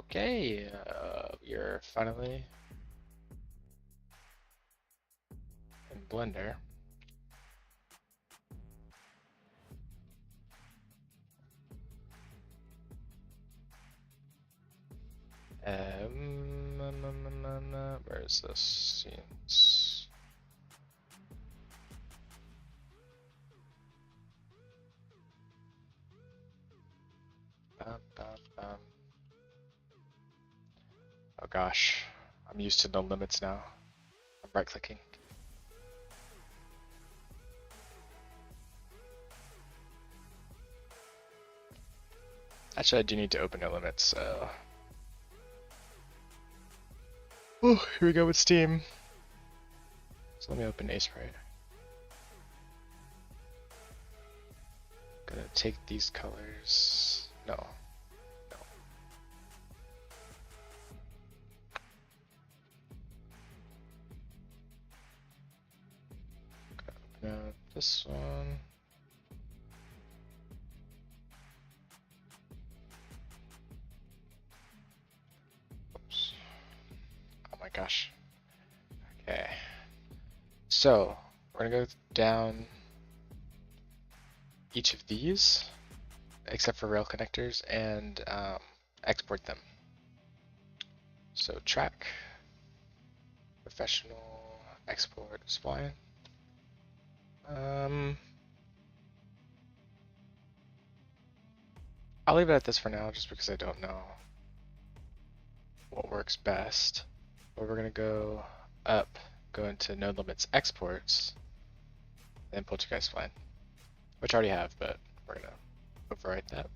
Okay, you're finally in Blender. Where is this? Scenes. Oh gosh, I'm used to NoLimits now. I'm right clicking. Actually, I do need to open NoLimits, so. Oh, here we go with Steam. So let me open Aseprite. Gonna take these colors. No. No, this one. Oops. Oh my gosh. Okay. So, we're gonna go down each of these, except for rail connectors, and export them. So, track, professional, export, spline. I'll leave it at this for now, just because I don't know what works best. But we're gonna go up, go into NoLimits exports, then Poltergeist spline, which I already have, but we're gonna overwrite that.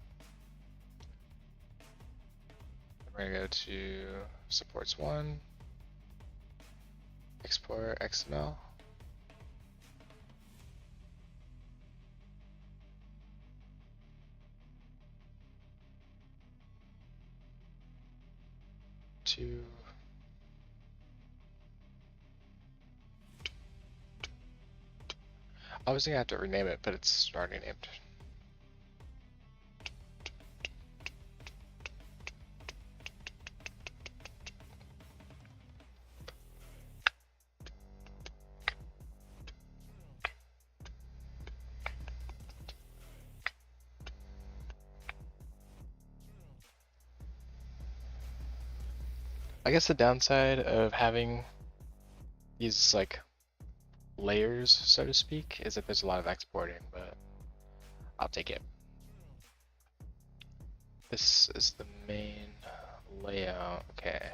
We're gonna go to supports 1, export XML. I was gonna have to rename it, but it's already named. I guess the downside of having these like layers, so to speak, is that there's a lot of exporting, but I'll take it. This is the main layout. Okay.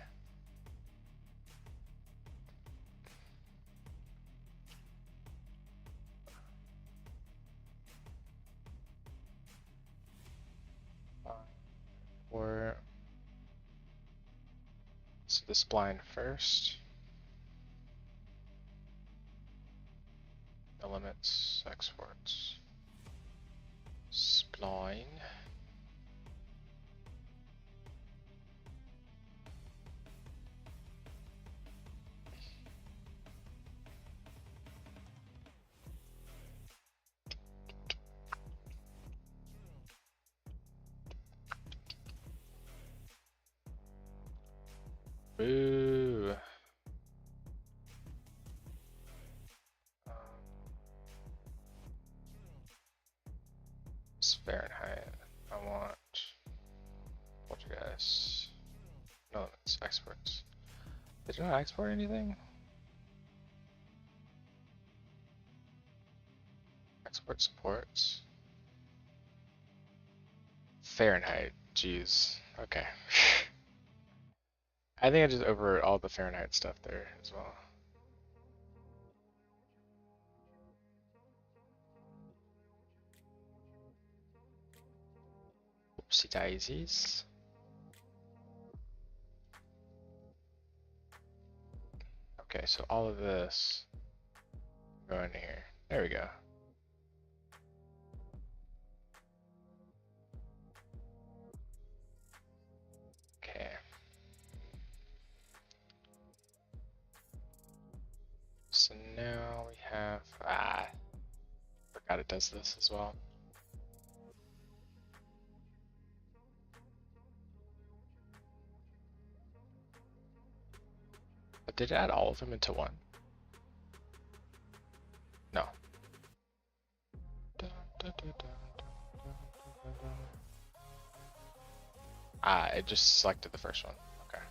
Or so the spline first. NoLimits, exports, spline. Boo. It's Fahrenheit. I want Poltergeist. No, it's exports. Did you not export anything? Export supports. Fahrenheit. Jeez. Okay. I think I just overwrote all the Fahrenheit stuff there as well. Oopsie daisies. Okay, so all of this go in here. There we go. Okay. So now we have, forgot it does this as well. Did it add all of them into one? No. Ah, it just selected the first one. Okay.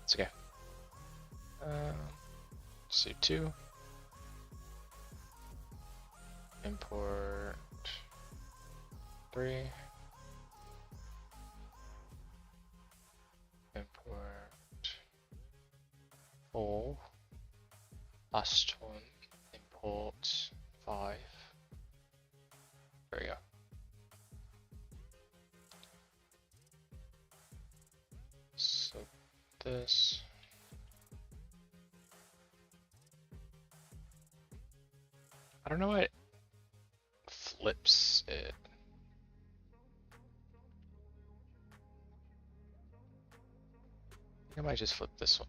It's okay. C2. Import 3. Import full. Last one. Import 5. There we go. So this. I don't know what flips it. I think I might just flip this one.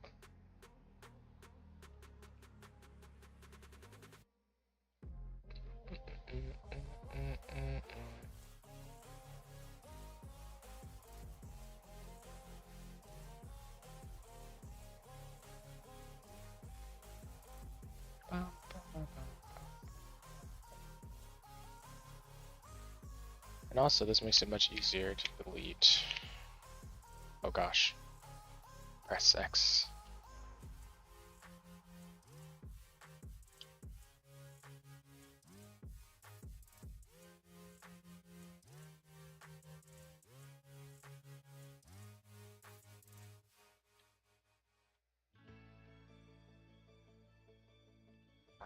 And also, this makes it much easier to delete. Oh gosh. Press X.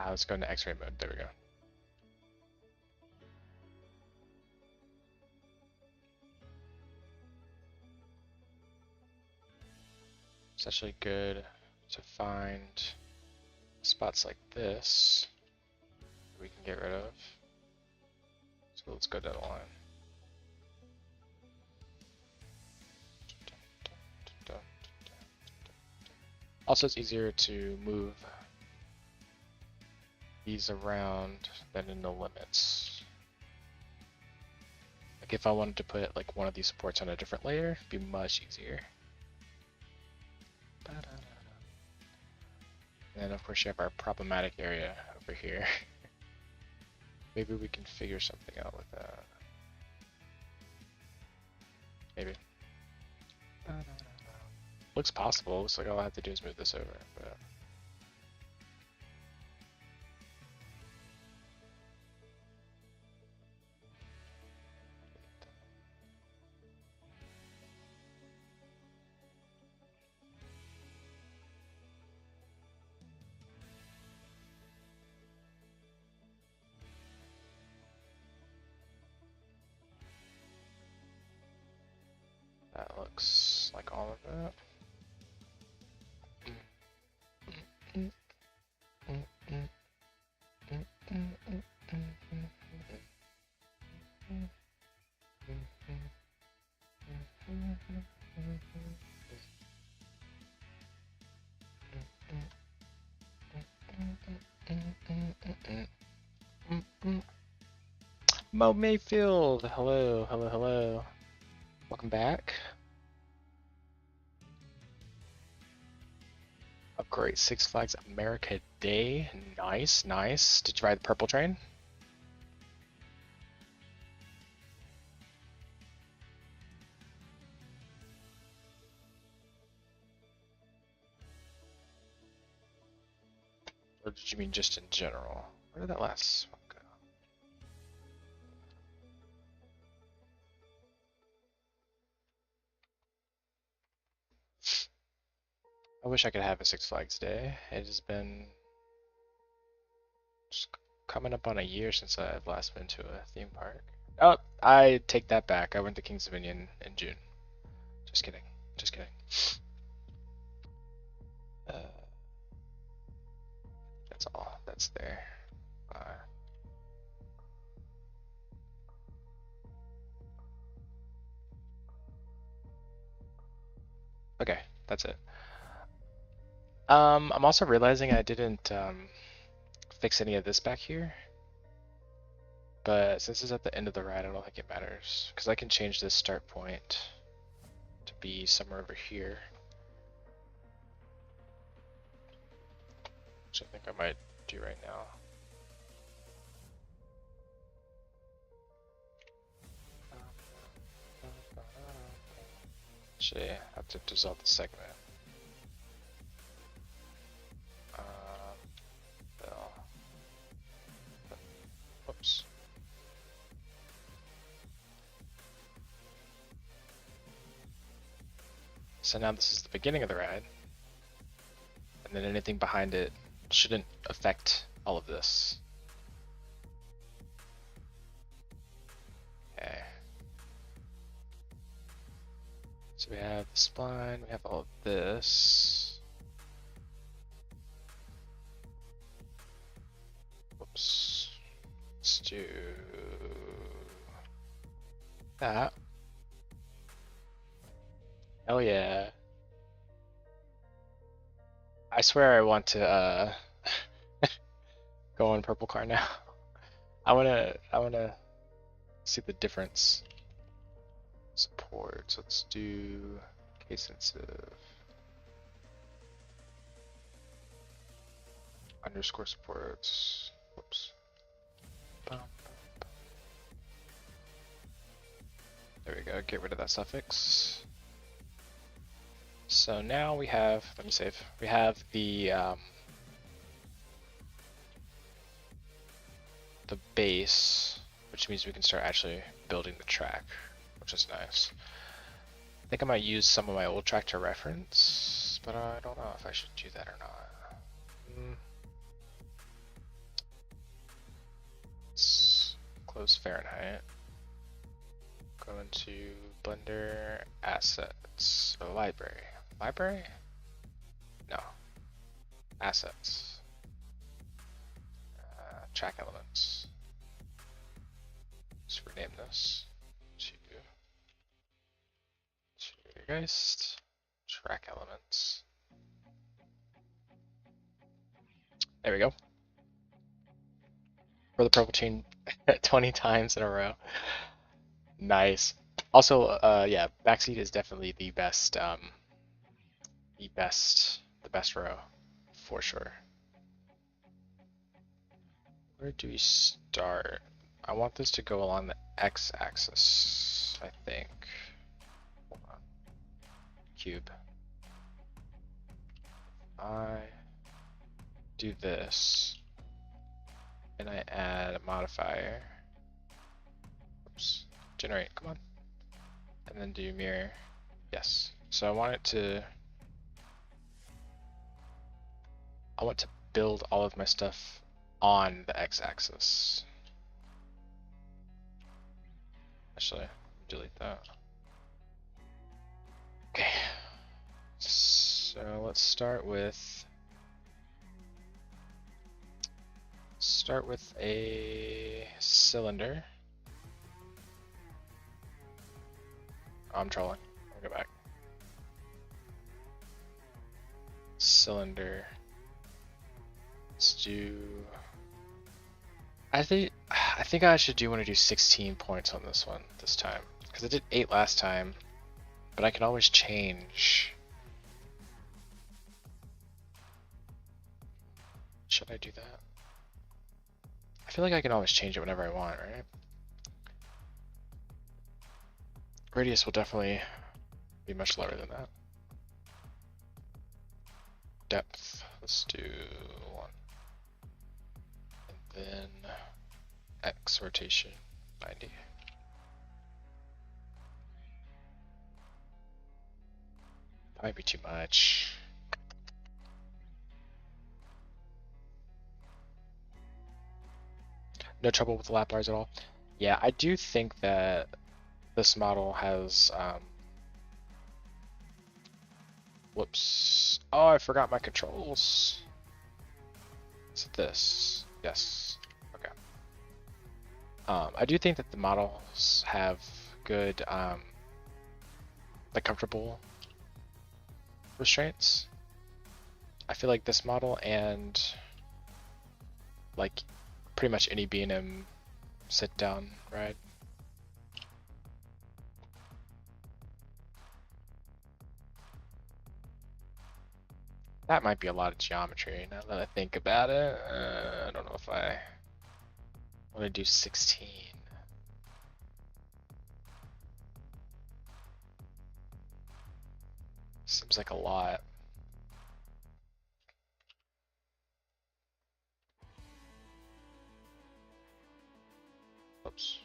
Let's go into X-ray mode. There we go. It's actually good to find spots like this we can get rid of. So let's go down the line. Also, it's easier to move these around than in NoLimits. Like if I wanted to put like one of these supports on a different layer, it'd be much easier. And then of course you have our problematic area over here. Maybe we can figure something out with that. Maybe. Looks possible. Looks like all I have to do is move this over. But that looks like all of that. Mo Mayfield, hello, hello, hello. Welcome back. A great Six Flags America day. Nice, nice. Did you ride the purple train? Or did you mean just in general? Where did that last one go? I wish I could have a Six Flags day. It has been just coming up on a year since I've last been to a theme park. Oh, I take that back. I went to Kings Dominion in June. Just kidding. Just kidding. That's all. That's there. Okay, that's it. I'm also realizing I didn't fix any of this back here. But since it's at the end of the ride, I don't think it matters. Because I can change this start point to be somewhere over here. Which I think I might do right now. Actually, I have to dissolve the segment. Well, whoops. So now this is the beginning of the ride, and then anything behind it shouldn't affect all of this. Okay. So we have the spline, we have all of this. Whoops. Let's do that. Hell yeah. I swear I want to go on purple car now. I wanna see the difference. Supports. Let's do case sensitive. Underscore supports. Whoops. There we go. Get rid of that suffix. So now we have, let me save. We have the base, which means we can start actually building the track, which is nice. I think I might use some of my old track to reference, but I don't know if I should do that or not. Let's close Fahrenheit. Go into Blender, Assets, or Library. Library? No. Assets. Track Elements. Let's rename this to Poltergeist. Track Elements. There we go. For the purple chain 20 times in a row. Nice. Also, yeah, backseat is definitely the best row for sure. Where do we start? I want this to go along the x-axis, I think. Hold on. Cube. I do this, and I add a modifier. Oops. Generate, come on. And then do mirror. Yes. So I want to build all of my stuff on the x-axis. Actually, delete that. Okay. So let's start with a cylinder. Oh, I'm trolling. I'll go back. Cylinder. Let's do. I think I should want to do 16 points on this one this time, because I did 8 last time, but I can always change. Should I do that? I feel like I can always change it whenever I want, right? Radius will definitely be much lower than that. Depth, let's do 1. And then X rotation, 90. That might be too much. No trouble with the lap bars at all. Yeah, I do think that this model has, whoops. Oh, I forgot my controls. Is it this? Yes. Okay. I do think that the models have good, like comfortable restraints. I feel like this model and like pretty much any B&M sit down ride. That might be a lot of geometry now that I think about it. I don't know if I want to do 16. Seems like a lot. Oops.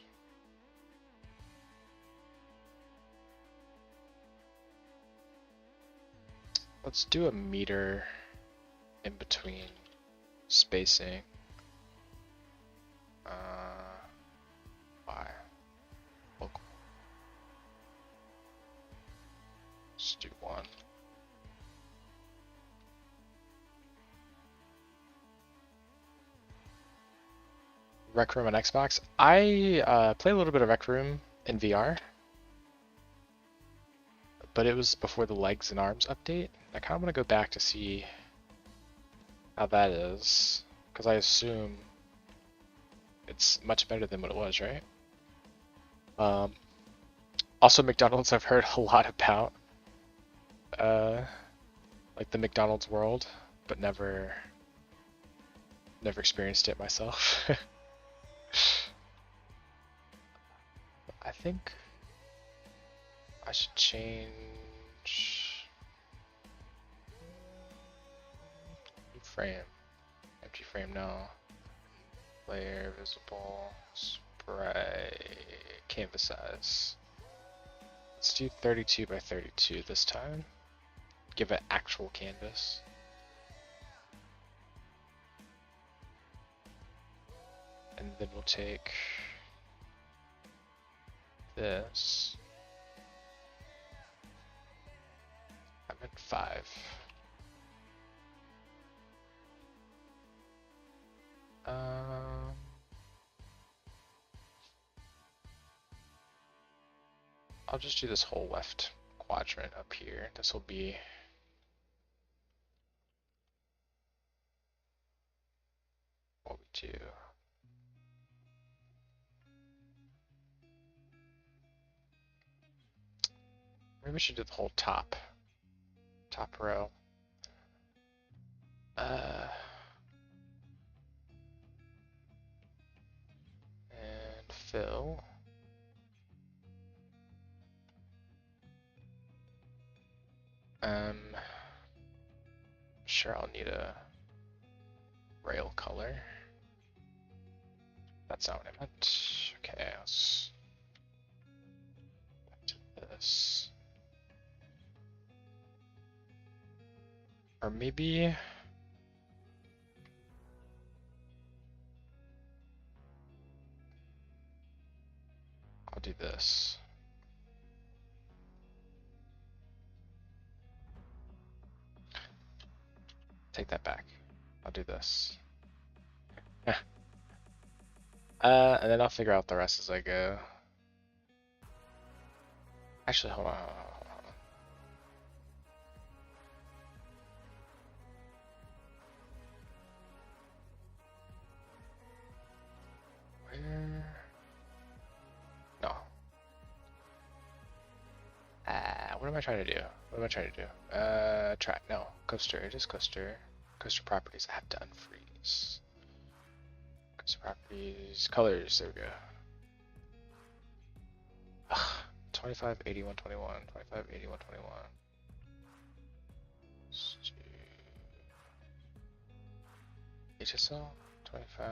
Let's do a meter in between spacing. Why? Local. Let's do 1. Rec Room on Xbox. I played a little bit of Rec Room in VR, but it was before the legs and arms update. I kind of want to go back to see how that is, because I assume it's much better than what it was, right? Also, McDonald's I've heard a lot about, like the McDonald's world, but never experienced it myself. I think I should change new frame. Empty frame, no. Layer, visible, spray, canvas size. Let's do 32 by 32 this time. Give it actual canvas. And then we'll take this. I'm at 5. I'll just do this whole left quadrant up here. This will be what we do. Maybe we should do the whole top row. And fill. Sure, I'll need a rail color. That's not what I meant. Okay, let's back to this. Or maybe I'll do this. Take that back. I'll do this. And then I'll figure out the rest as I go. Actually, hold on. Where? No. What am I trying to do? What am I trying to do? Track. No. Coaster. It is coaster. Coaster properties. I have to unfreeze. Coaster properties. Colors. There we go. Ugh. 25, 81, 21. 25, 81, 21. Let's do HSL. 25.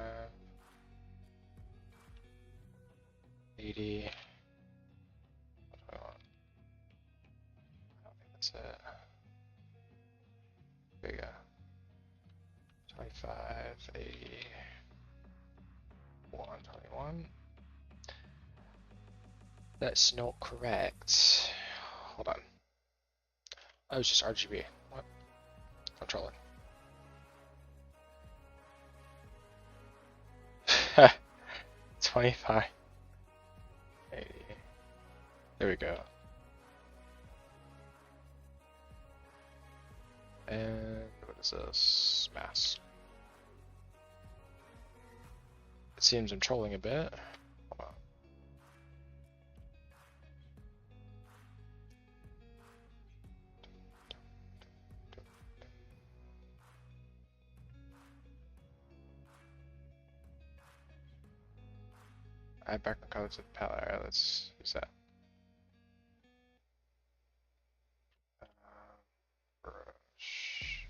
80. 21. I don't think that's it. There you go. 25, 80, 121. That's not correct. Hold on. Oh, it's just RGB. What? I'm trolling. 25, 80. There we go. And what is this? Mask. It seems I'm trolling a bit. Add background color to the palette. Alright, let's use that. Brush.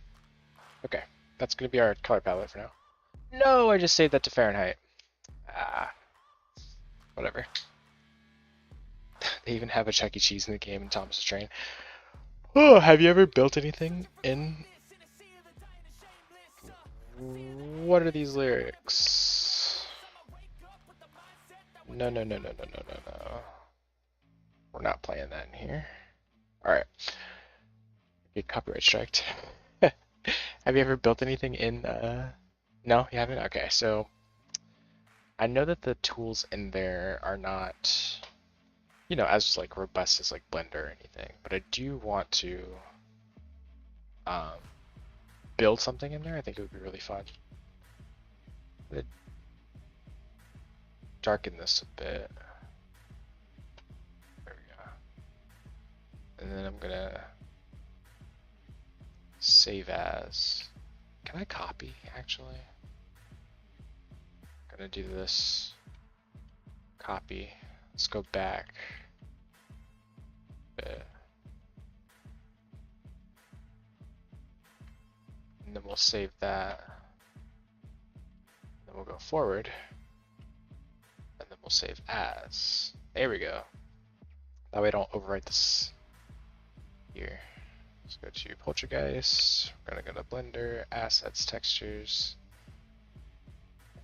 Okay, that's gonna be our color palette for now. No, I just saved that to Fahrenheit. Ah, whatever. They even have a Chuck E. Cheese in the game in Thomas's Train. Oh, have you ever built anything in? What are these lyrics? No, no, no, no, no, no, no, no. We're not playing that in here. Alright. Get copyright striked. Have you ever built anything in, No, you haven't? Okay, so I know that the tools in there are not, you know, as like robust as like Blender or anything, but I do want to build something in there. I think it would be really fun. I'm gonna darken this a bit. There we go. And then I'm gonna save as. Can I copy actually? I'm gonna do this. Copy. Let's go back. And then we'll save that. Then we'll go forward. And then we'll save as. There we go. That way I don't overwrite this here. Let's go to Poltergeist. We're gonna go to Blender, Assets, Textures,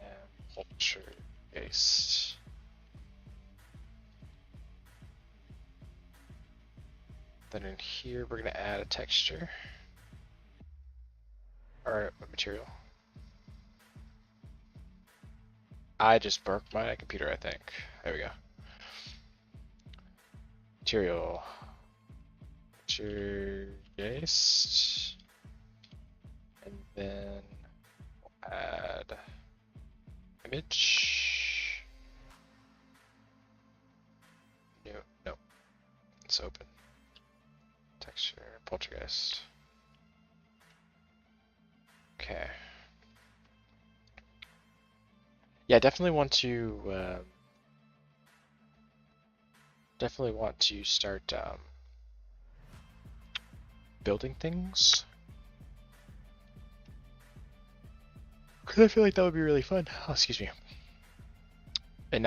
and Poltergeist. Then in here we're gonna add a texture or a material. I just broke my computer, I think. There we go. Material. Poltergeist. And then we'll add image. No. It's open. Texture, Poltergeist. Okay. Yeah, definitely want to start building things. Cause I feel like that would be really fun. Oh, excuse me. And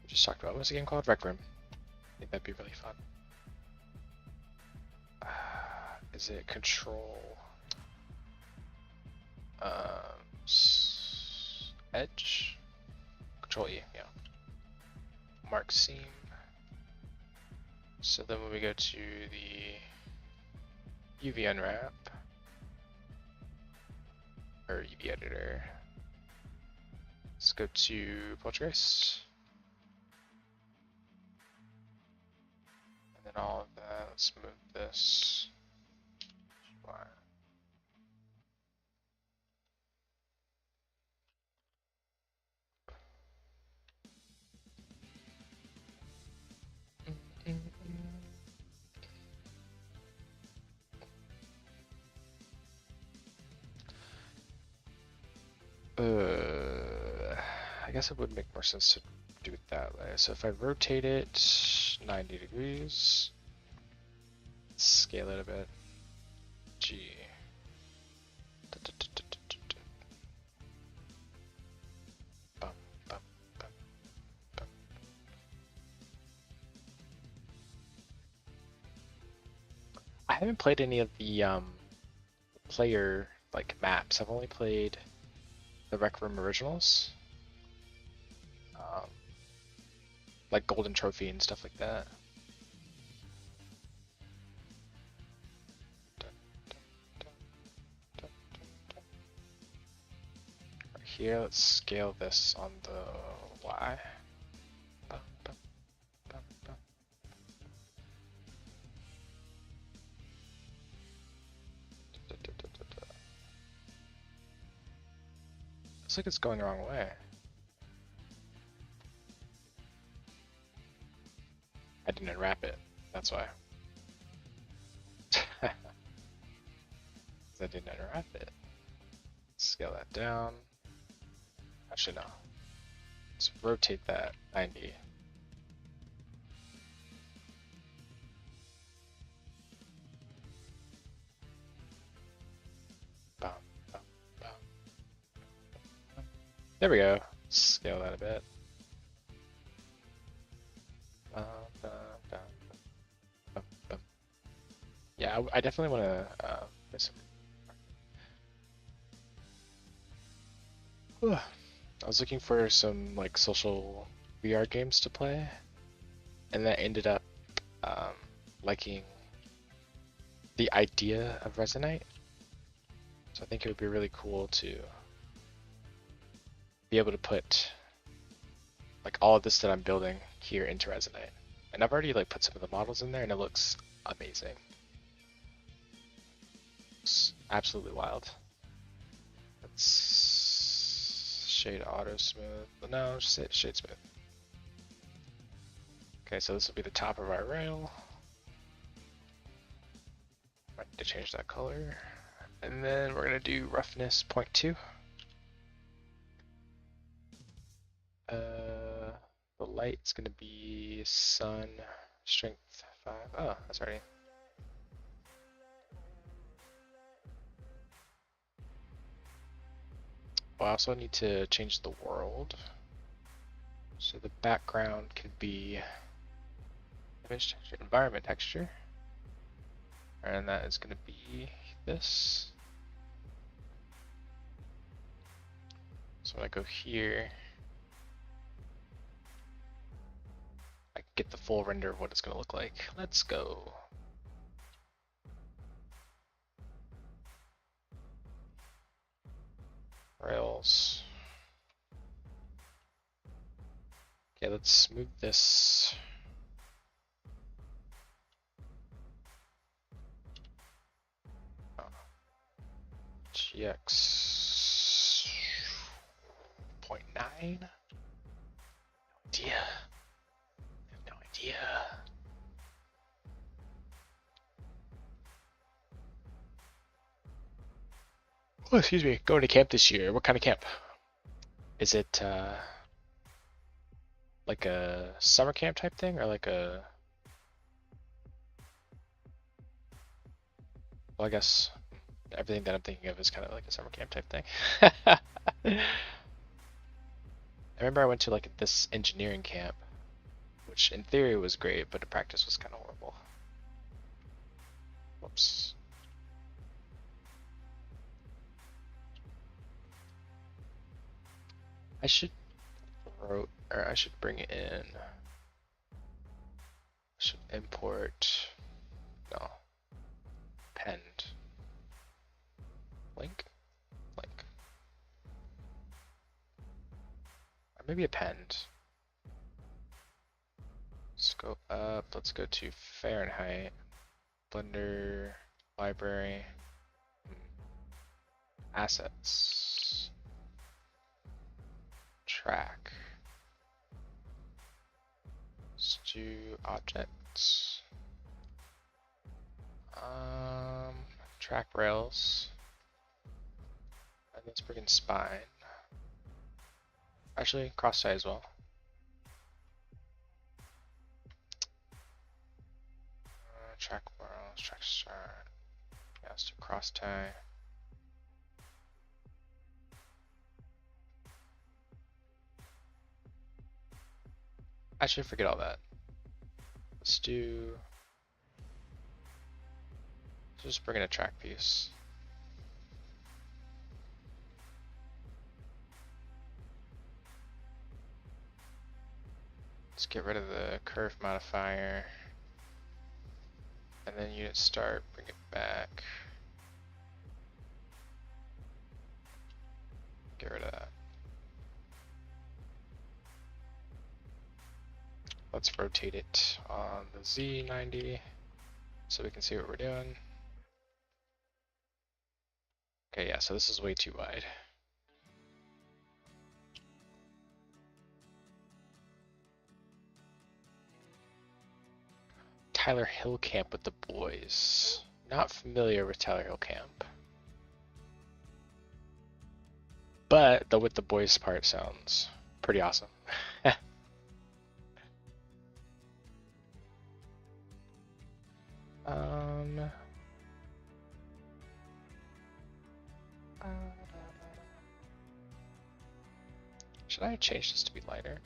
we just talked about, what was the game called? Rec Room. I think that'd be really fun. Is it Control? Edge? Control E, yeah. Mark seam. So then when we go to the UV unwrap, or UV editor, let's go to Poltergeist. And then all of that, let's move this. I guess it would make more sense to do it that way. So if I rotate it 90 degrees, scale it a bit. G. I haven't played any of the player like maps. I've only played the Rec Room originals, like Golden Trophy and stuff like that. Right here, let's scale this on the Y. Looks like it's going the wrong way. I didn't unwrap it, that's why. I didn't unwrap it. Scale that down. Actually, no. Let's rotate that 90. Bum, bum, bum. There we go. Scale that a bit. Bum, bum, bum, bum, bum. Yeah, I definitely want to miss him. I was looking for some like social VR games to play, and that ended up liking the idea of Resonate. So I think it would be really cool to be able to put like all of this that I'm building here into Resonate. And I've already like put some of the models in there, and it looks amazing. It's absolutely wild. Let's shade auto smooth. No, just shade smooth. Okay, so this will be the top of our rail. Might need to change that color. And then we're gonna do roughness 0.2. The light's gonna be sun strength 5. Oh, that's already. Well, I also need to change the world. So the background could be image texture, environment texture. And that is gonna be this. So when I go here, I can get the full render of what it's gonna look like. Let's go. Rails. Okay, let's move this. GX 0.9. No idea. I have no idea. Oh, excuse me. Going to camp this year. What kind of camp? Is it like a summer camp type thing, or like a? Well, I guess everything that I'm thinking of is kind of like a summer camp type thing. I remember I went to like this engineering camp, which in theory was great, but in practice was kind of horrible. Whoops. I should bring it in. I should import. No. Append. Link. Or maybe append. Let's go up. Let's go to Fahrenheit. Blender. Library. Assets. Track. Let's do objects. Track rails. And let's bring in spine. Actually, cross tie as well. Track rails, track start. Yeah, let's do cross tie. Actually, forget all that. Let's just bring in a track piece. Let's get rid of the curve modifier. And then unit start, bring it back. Get rid of that. Let's rotate it on the Z90 so we can see what we're doing. Okay, yeah, so this is way too wide. Tyler Hill Camp with the boys. Not familiar with Tyler Hill Camp. But But the with the boys part sounds pretty awesome. um. Should I change this to be lighter?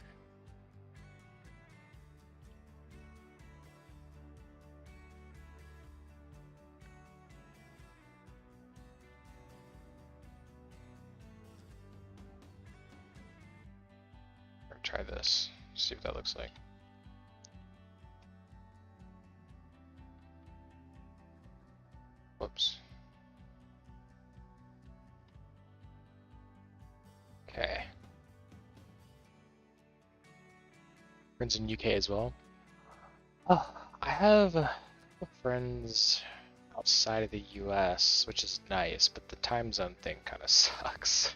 Or try this, see what that looks like. Whoops. Okay. Friends in UK as well. Oh, I have friends outside of the US, which is nice, but the time zone thing kind of sucks.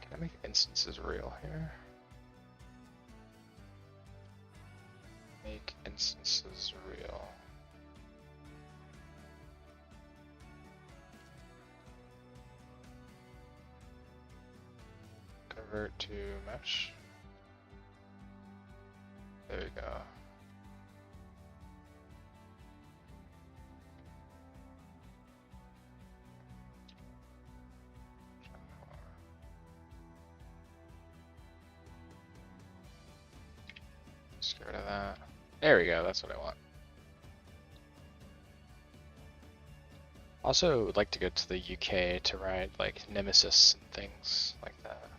Can I make instances real here? Make instances real. Convert to mesh. There we go. Let's get rid of that. There we go, that's what I want. Also would like to go to the UK to ride like Nemesis and things like that.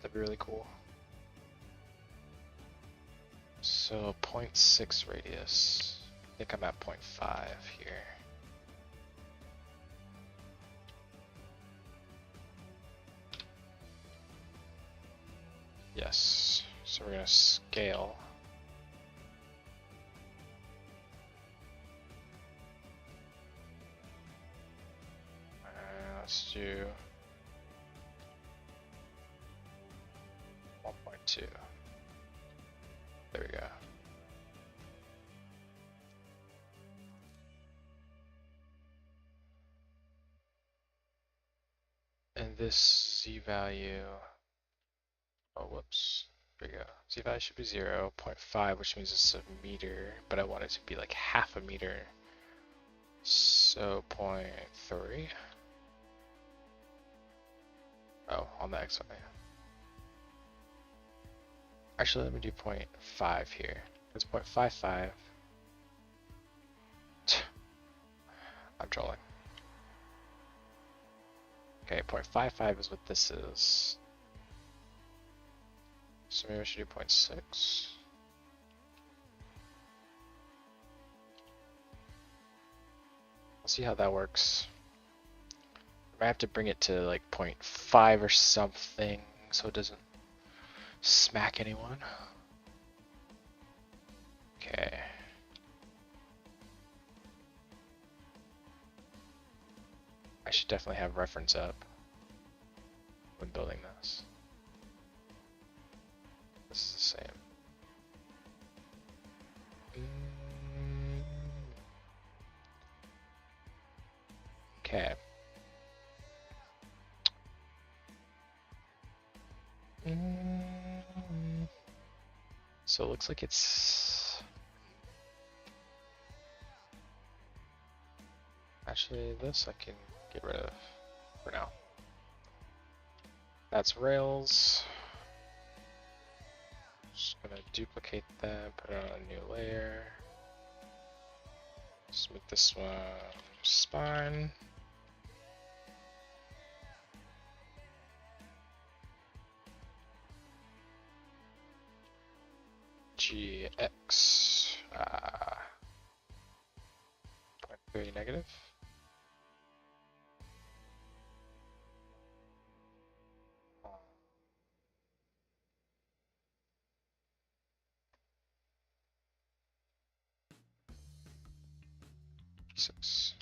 That'd be really cool. So 0.6 radius. I think I'm at 0.5 here. Yes, so we're gonna scale. Let's do 1.2. There we go. And this Z value, oh whoops, there we go. Z value should be 0.5, which means it's a meter, but I want it to be like half a meter. So 0.3. Oh, on the XY. Actually, let me do 0.5 here. It's 0.55. I'm trolling. Okay, 0.55 is what this is. So maybe I should do 0.6. I'll see how that works. I have to bring it to like 0.5 or something so it doesn't smack anyone. Okay. I should definitely have reference up when building this. This is the same. Okay. So it looks like it's actually this I can get rid of for now. That's rails. Just gonna duplicate that, put it on a new layer. Let's make this one spine. GX 0.3 negative. Six.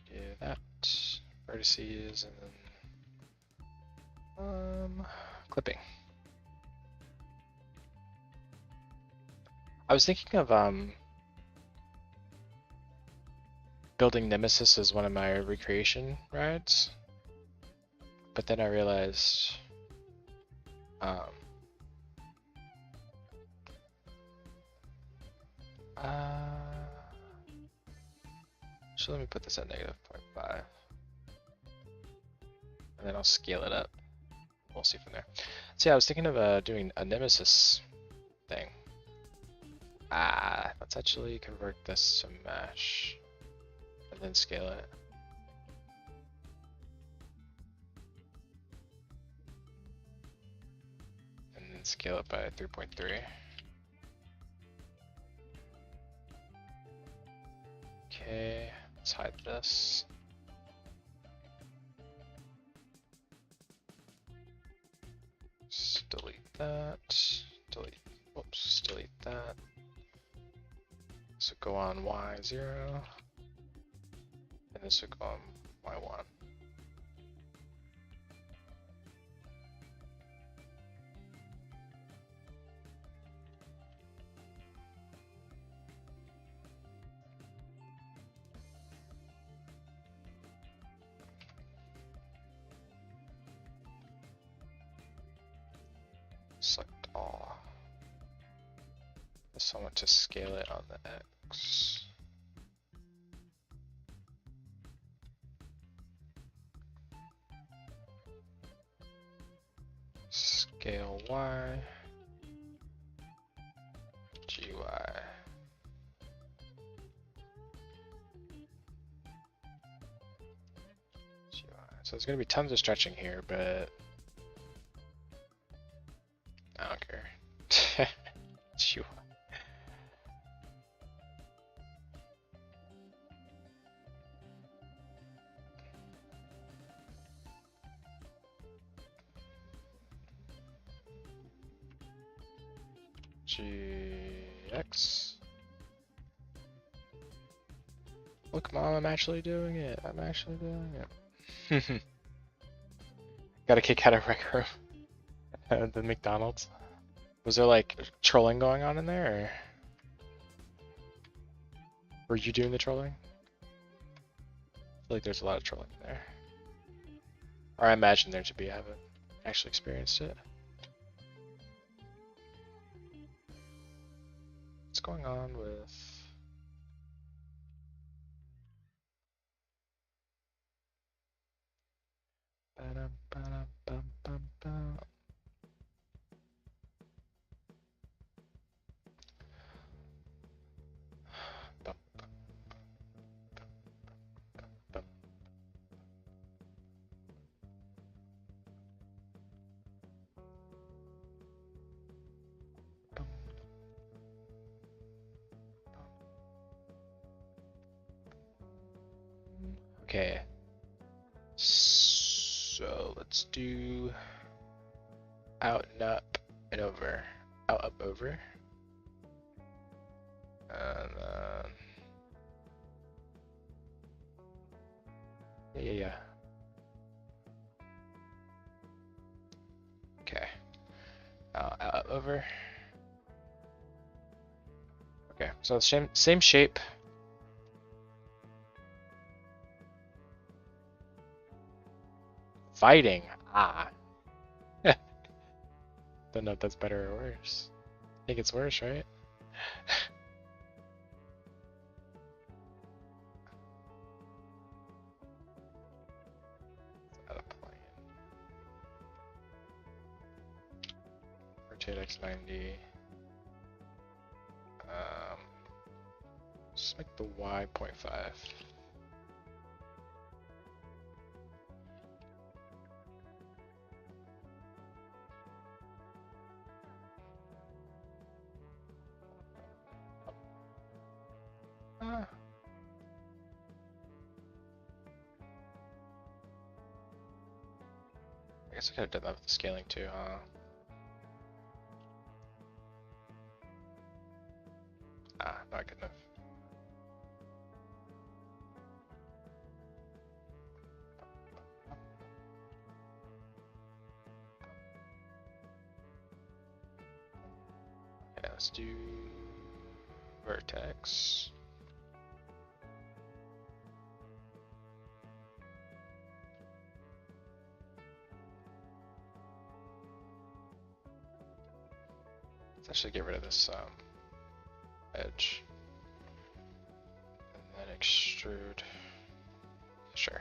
Do that. Vertices and then clipping. I was thinking of building Nemesis as one of my recreation rides, but then I realized um, so let me put this at -0.5, and then I'll scale it up. We'll see from there. So yeah, I was thinking of doing a Nemesis thing. Let's actually convert this to mesh and then scale it. And then scale it by 3.3. Okay, let's hide this. Just delete that. Delete that. So go on Y0, and this will go on Y1. Select all. I want to scale it on the X. Scale Y. GY. So there's going to be tons of stretching here, but I don't care. GY. GX. Look, Mom, I'm actually doing it. I'm actually doing it. Got a kick out of Rec Room at the McDonald's. Was there like trolling going on in there, or were you doing the trolling? I feel like there's a lot of trolling in there. Or I imagine there to be. I haven't actually experienced it. What's going on with... Okay, so let's do out and up and over. Out, up, over. And yeah. Okay. Out, up, over. Okay, so same shape. Fighting. Don't know if that's better or worse. I think it's worse, right? Out of plane. Rotate X90. Just make the Y 0.5. I guess I could have done that with the scaling too, huh? No, I couldn't have. Okay, let's do vertex. Let's actually get rid of this edge. And then extrude. Sure.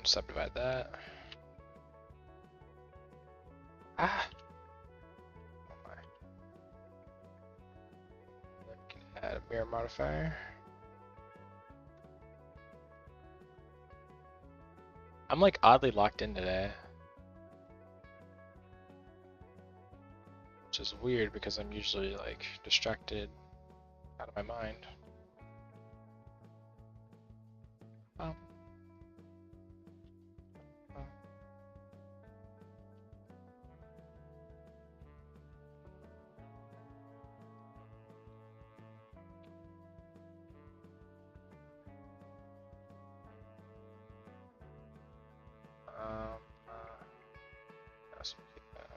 Subdivide that. Ah! Oh my. Then we can add a mirror modifier. I'm like oddly locked in today. Which is weird because I'm usually like distracted out of my mind. Um. Let's keep that.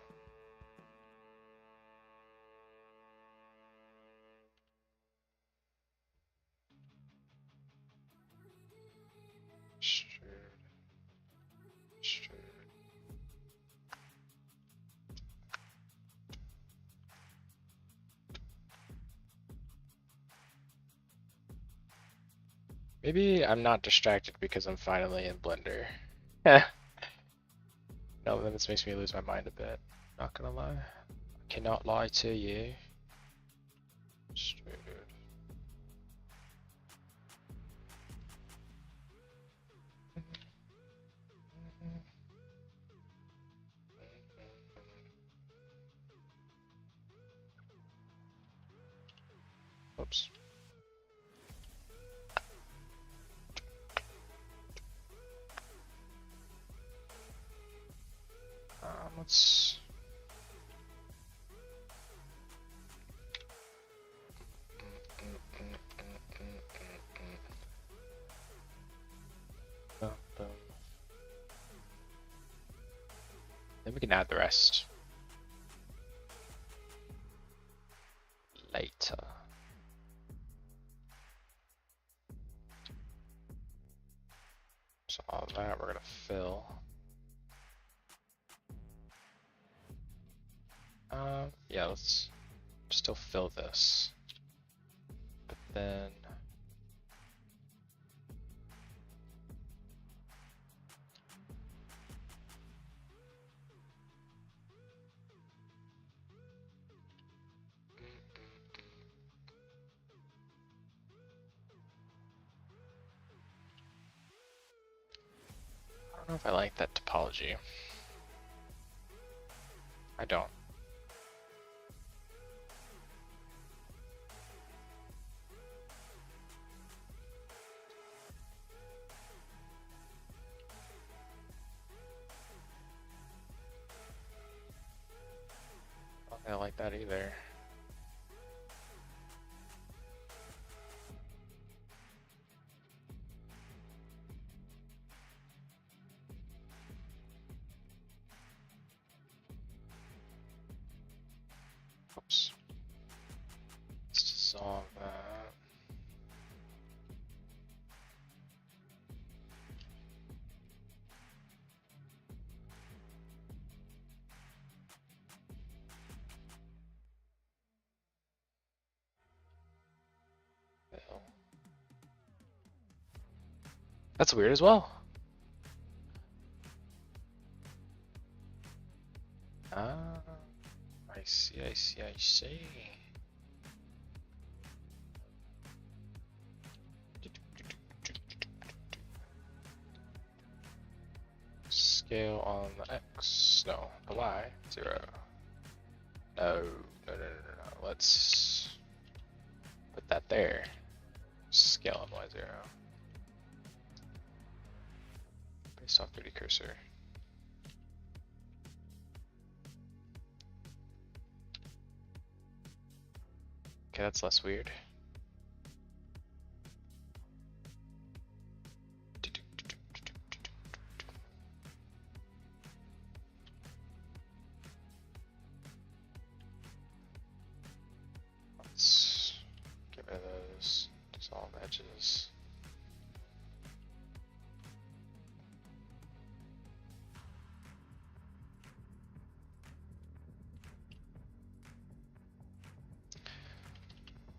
Extrude. Maybe I'm not distracted because I'm finally in Blender. No, then this makes me lose my mind a bit. Not gonna lie. I cannot lie to you. Extrude. Oops. Let's. Boom. Then we can add the rest later. So all that we're gonna fill. Yeah, let's still fill this, but then I don't know if I like that topology. I don't. I don't like that either. Oops. Let's dissolve that. Fill. That's weird as well. Ah, I see, I see, I see. Scale on the X, no, the Y, 0. No. Let's put that there. Scale on Y0. Based off 3D cursor. Okay, that's less weird.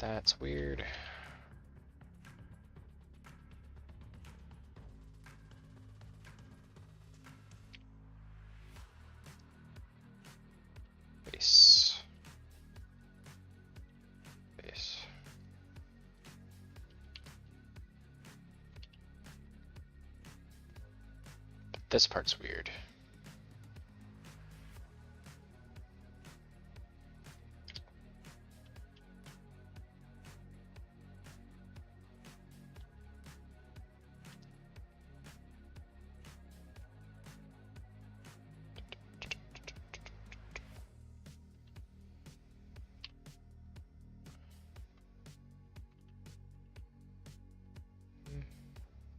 That's weird. Base. Base. This part's weird.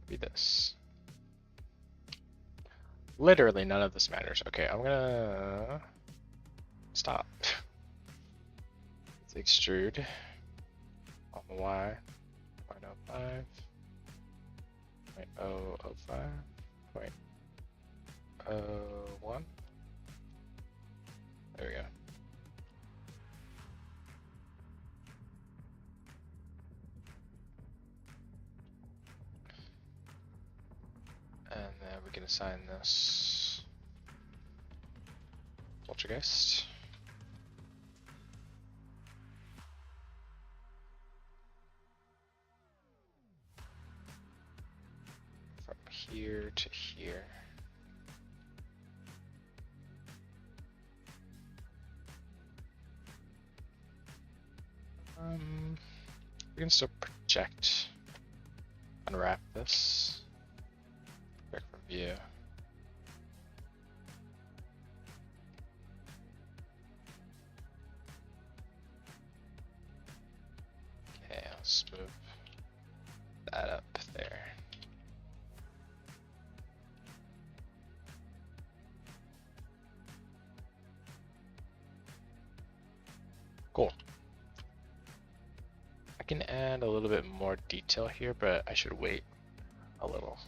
Be this. Literally none of this matters. Okay, I'm gonna stop. Let's extrude on the Y. 0.05. 0.005. 0.01. There we go. And then we can assign this Poltergeist. From here to here. We can still project, unwrap this. Quick review. Okay, let's move that up there. Cool. I can add a little bit more detail here, but I should wait a little.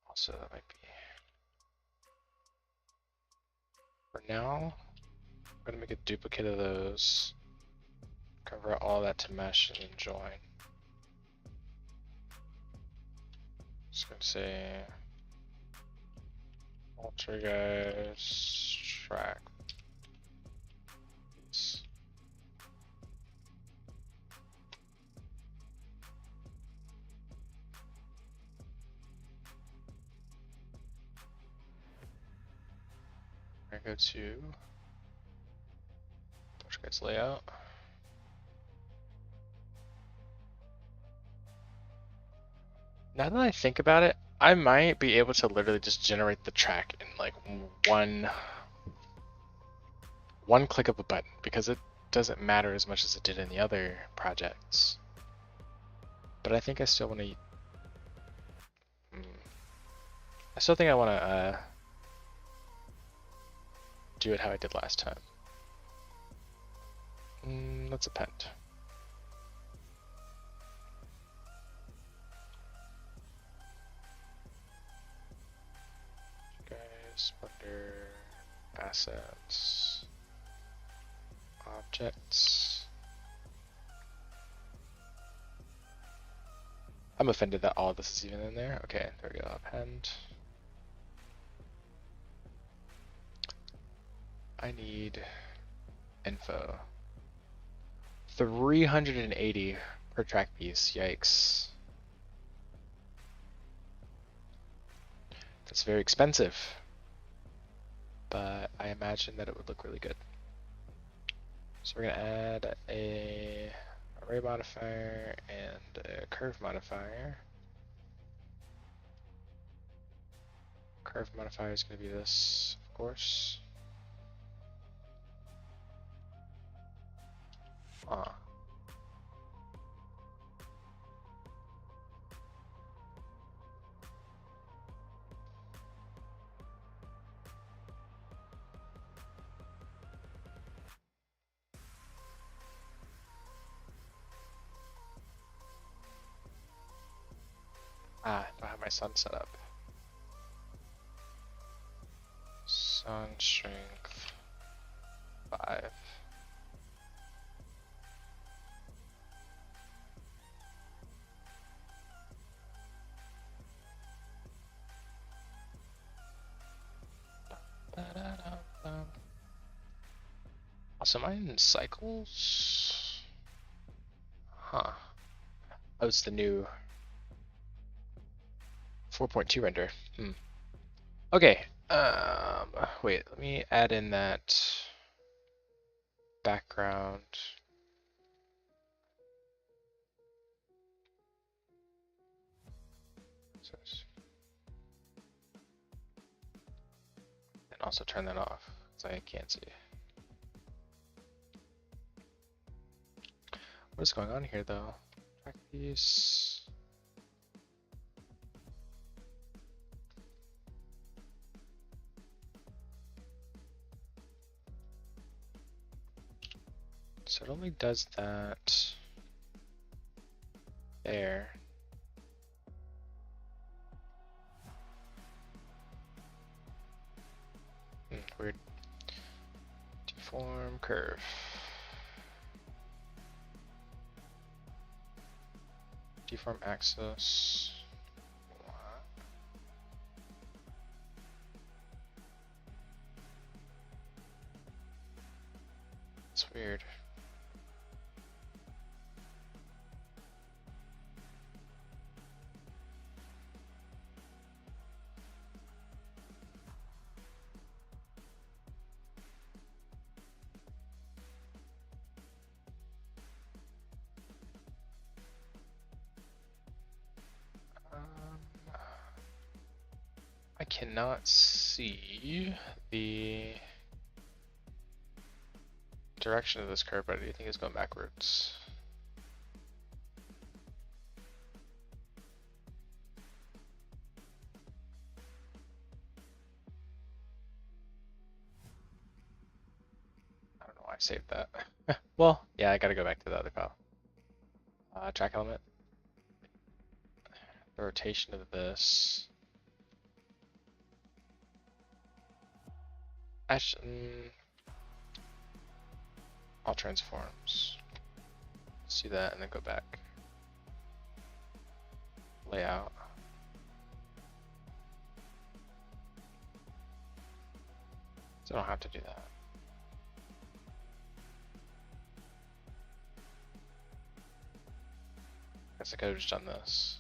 Also, that might be. For now, I'm gonna make a duplicate of those, convert all that to mesh, and then join. Just gonna say Poltergeist track. I go to Poltergeist layout. Now that I think about it, I might be able to literally just generate the track in like one click of a button, because it doesn't matter as much as it did in the other projects. But I think I still want to. I still think I want to do it how I did last time. Let's append. Guys, under assets, objects. I'm offended that all of this is even in there. Okay, there we go. Append. I need info. 380 per track piece. Yikes. That's very expensive, but I imagine that it would look really good. So we're gonna add a array modifier and a curve modifier. Curve modifier is gonna be this, of course. I don't have my sun set up. Sun strength 5. Also, am I in cycles? Huh. Oh, it's the new 4.2 render. Okay. Wait, let me add in that background. And also turn that off, because I can't see. What is going on here, though? Track piece. So it only does that there. Weird. Deform curve. Deform axis. It's weird. I cannot see the direction of this curve, but I do think it's going backwards. I don't know why I saved that. Well, yeah, I gotta go back to the other file. Track element. The rotation of this. Actually, all transforms. See that and then go back. Layout. So I don't have to do that. Guess I could have just done this.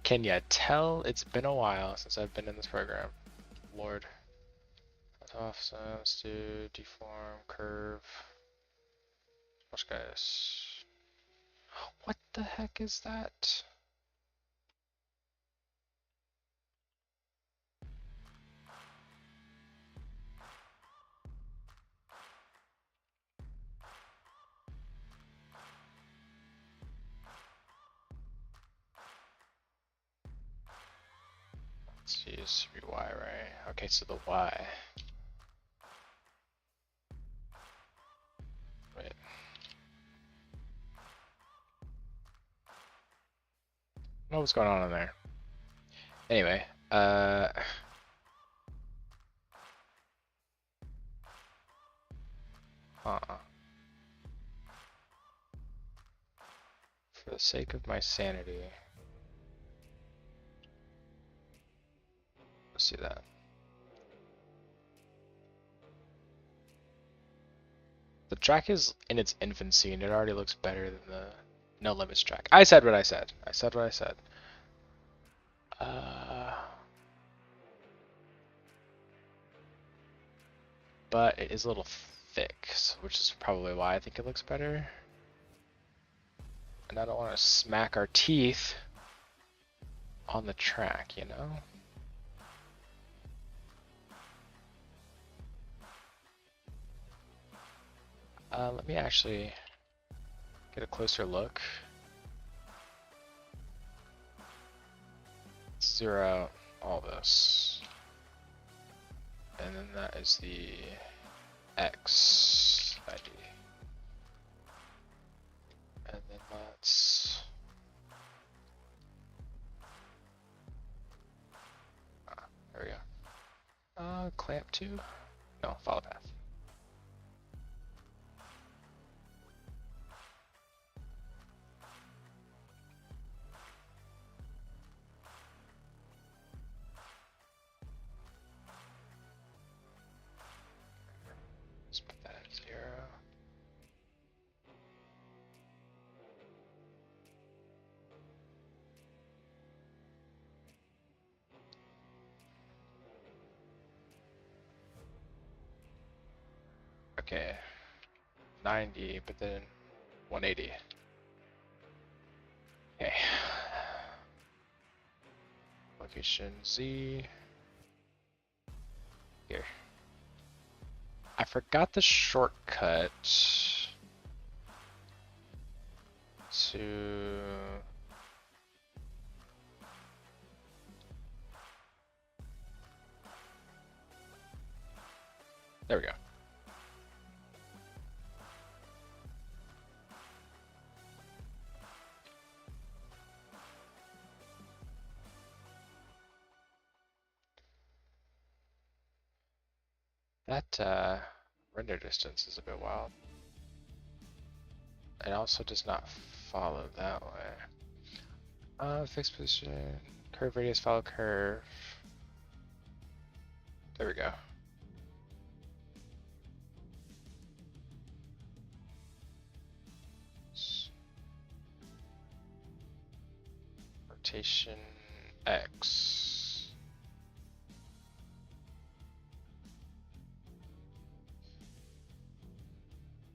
Can you tell it's been a while since I've been in this program? Lord. Off, so let's do deform, curve. Watch guys. What the heck is that? Let's see, it should be Y, right? Okay, so the Y. Wait. I don't know what's going on in there. Anyway, For the sake of my sanity, let's see that. The track is in its infancy and it already looks better than the NoLimits track. I said what I said. I said what I said. But it is a little thick, which is probably why I think it looks better. And I don't want to smack our teeth on the track, you know? Let me actually get a closer look. Zero out all this. And then that is the X ID. And then let's to? No, follow path. Let's put that at 0. Okay, 90, but then 180. Okay. Location Z. Here. I forgot the shortcut to... There we go. That render distance is a bit wild. It also does not follow that way. Fixed position, curve radius, follow curve. There we go. Rotation X.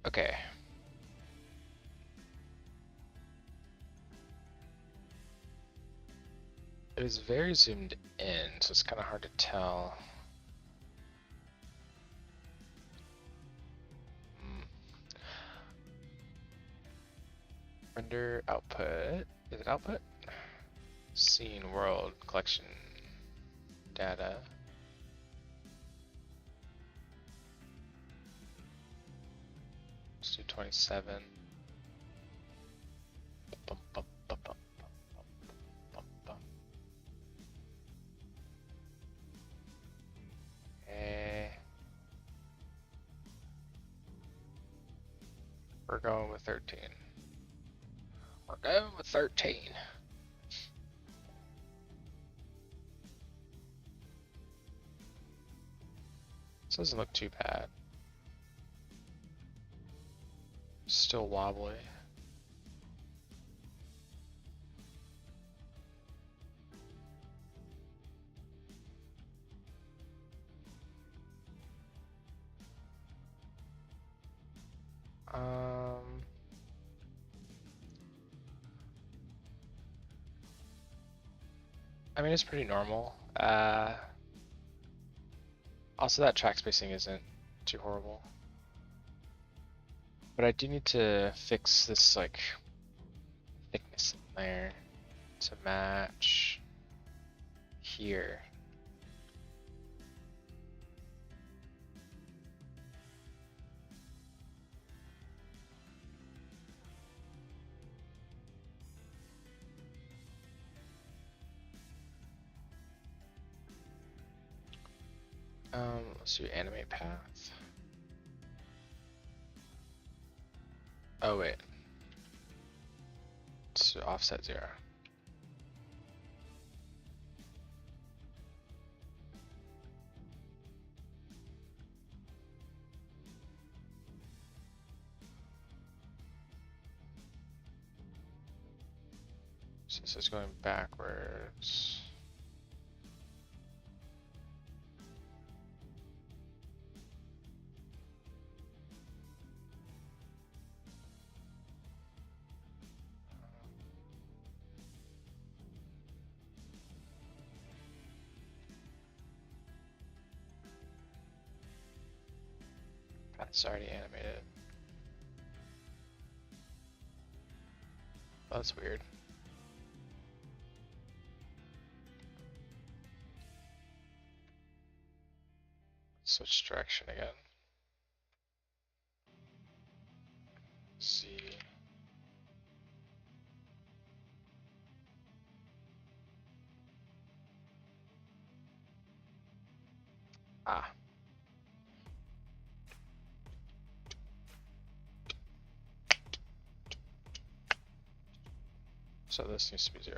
Okay. It was very zoomed in, so it's kind of hard to tell. Render output. Is it output? Scene world collection data. Let's do 27. Bum, bum, bum, bum, bum, bum, bum. Okay. We're going with 13. We're going with 13. This doesn't look too bad. Still wobbly. I mean, it's pretty normal. Also, that track spacing isn't too horrible. But I do need to fix this, like, thickness in there to match here. Let's do animate path. Oh wait. Let's do offset 0. So this is going backwards. That's already animated. Oh, that's weird. Switch direction again. See. Ah. So this needs to be 0.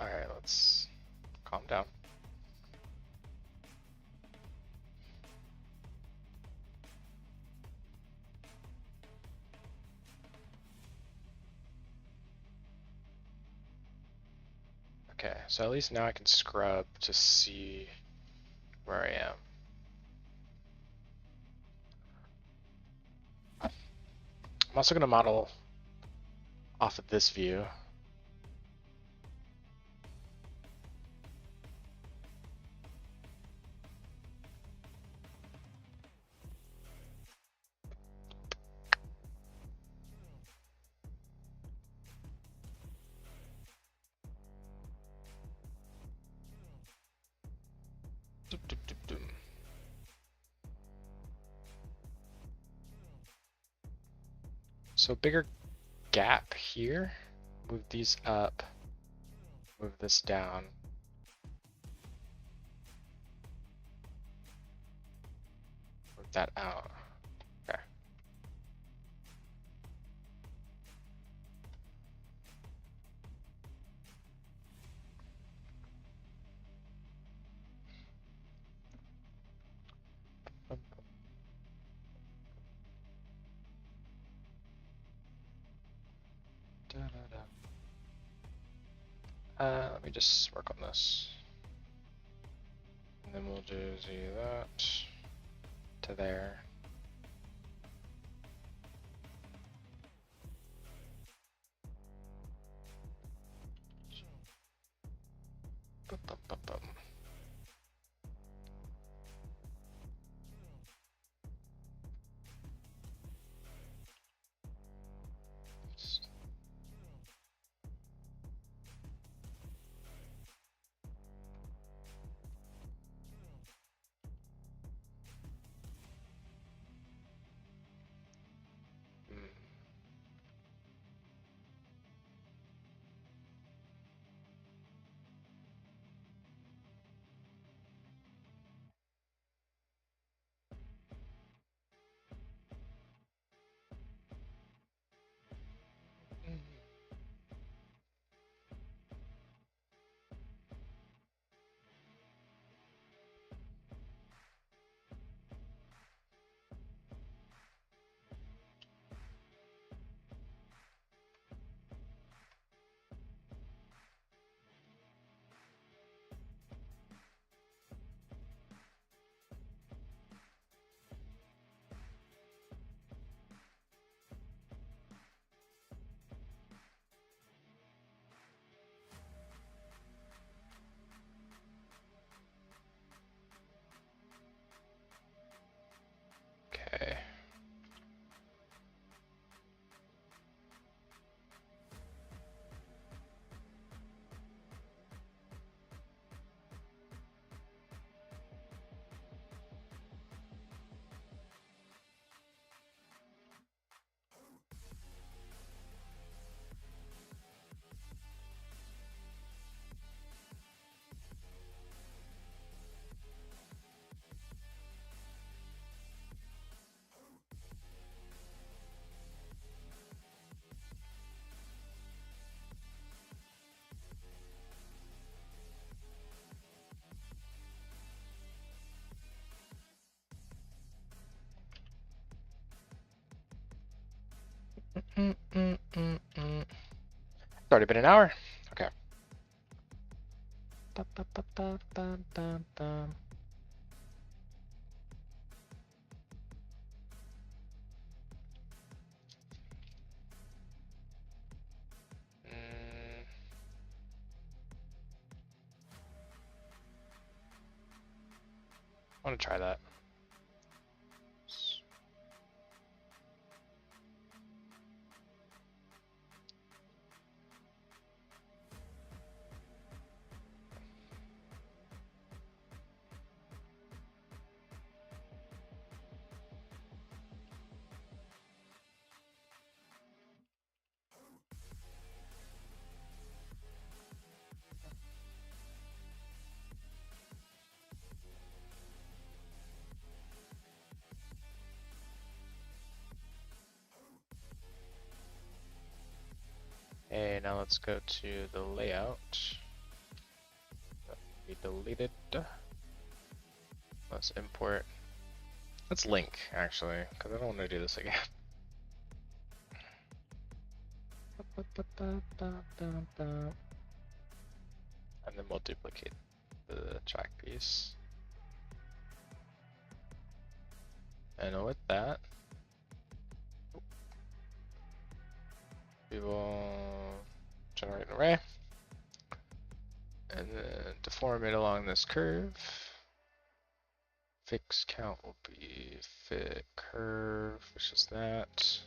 Alright, let's calm down. Okay, so at least now I can scrub to see where I am. I'm also going to model off of this view. So bigger gap here. Move these up. Move this down. Move that out. Okay. Let me just work on this. And then we'll do that to there. Bum, bum, bum, bum. Okay. It's already been an hour. Okay. I want to try that. let's go to the layout. That will be deleted. Let's import. Let's link actually, because I don't want to do this again. And then we'll duplicate the track piece. And with that, we will generate an array and then deform it along this curve. Fix count will be fit curve, which is that.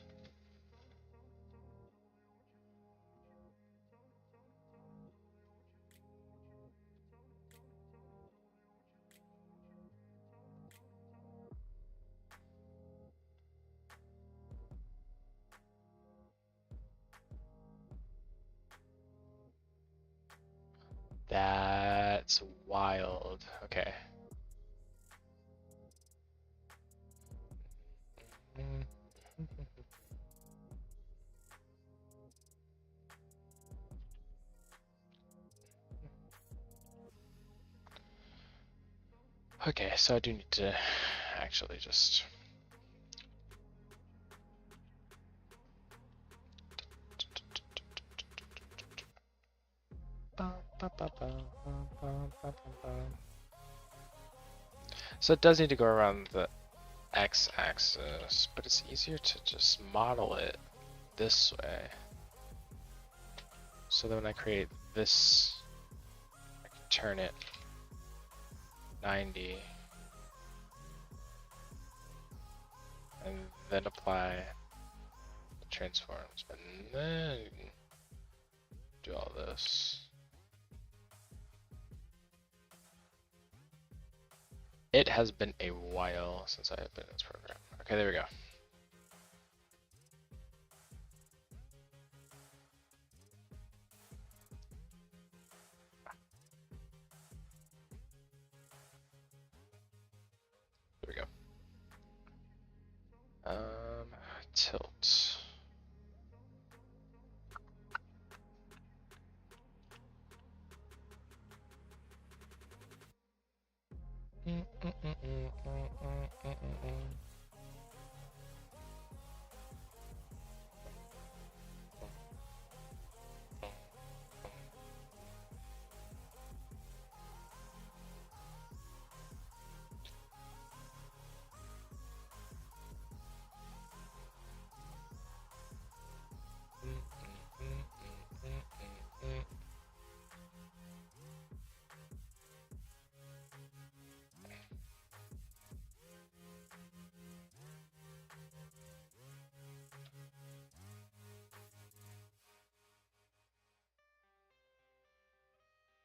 That's wild. Okay. Okay, so I do need to actually just so it does need to go around the x-axis, but it's easier to just model it this way. So then when I create this, I can turn it 90 and then apply the transforms and then do all this. It has been a while since I have been in this program. Okay, there we go. There we go. Tilt.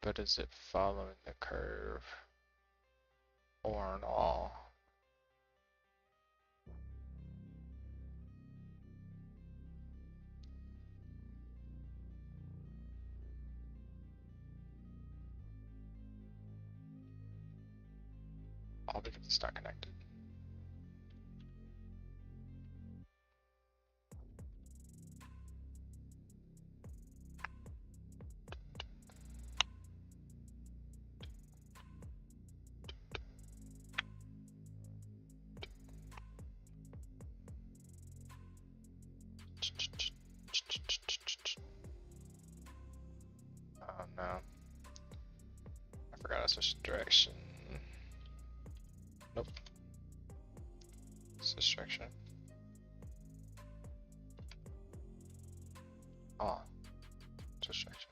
But is it following the curve or not? All because it's not connected. Oh no. I forgot I switched direction. Nope. Switch direction. Oh. Switch direction.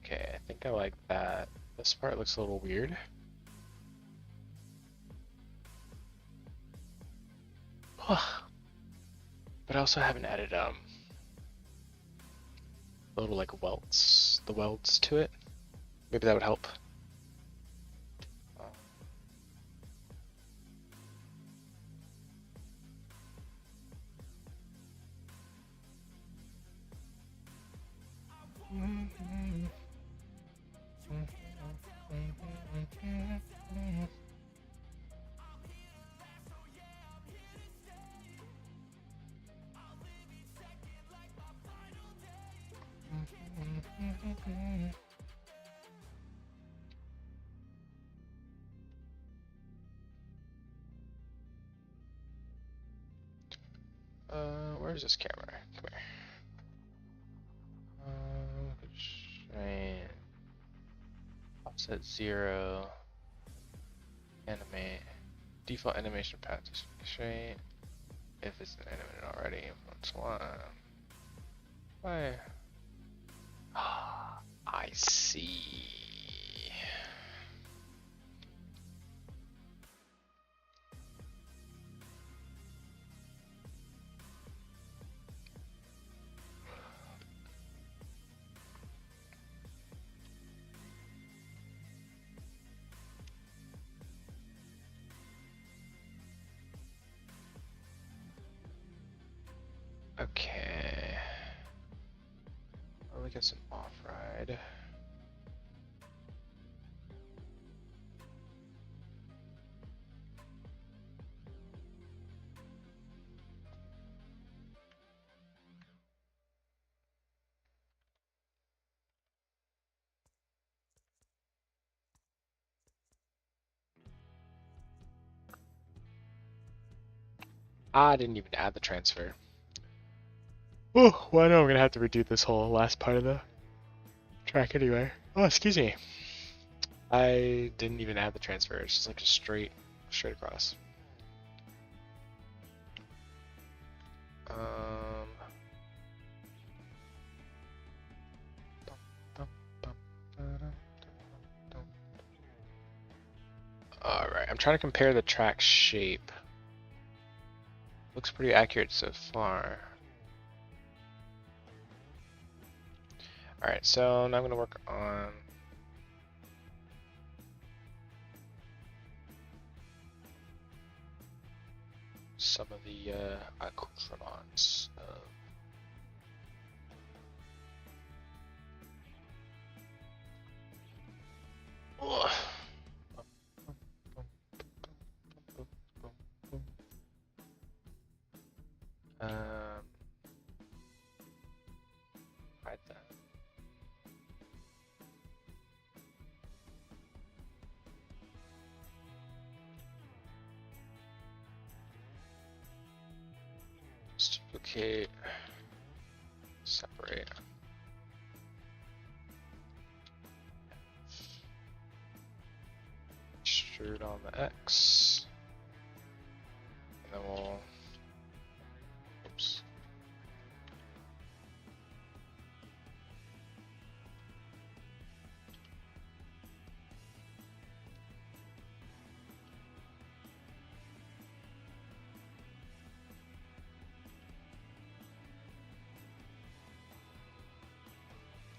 Okay, I think I like that. This part looks a little weird. But I also haven't added little like welts, the welds to it. Maybe that would help. Where's this camera? Come here. Constraint. Offset 0. Animate. Default animation path constraint. If it's animated already. That's one. Why? I see. Okay. Well, we get some off-ride. I didn't even add the transfer. Oh, well, I know I'm gonna have to redo this whole last part of the track anyway. Oh, excuse me. I didn't even add the transfer. It's just like a straight across. Alright, I'm trying to compare the track shape. Looks pretty accurate so far. Alright, so now I'm going to work on some of the accoutrements. Hide that. Let's duplicate, separate. Extrude on the X. And then we'll, oops.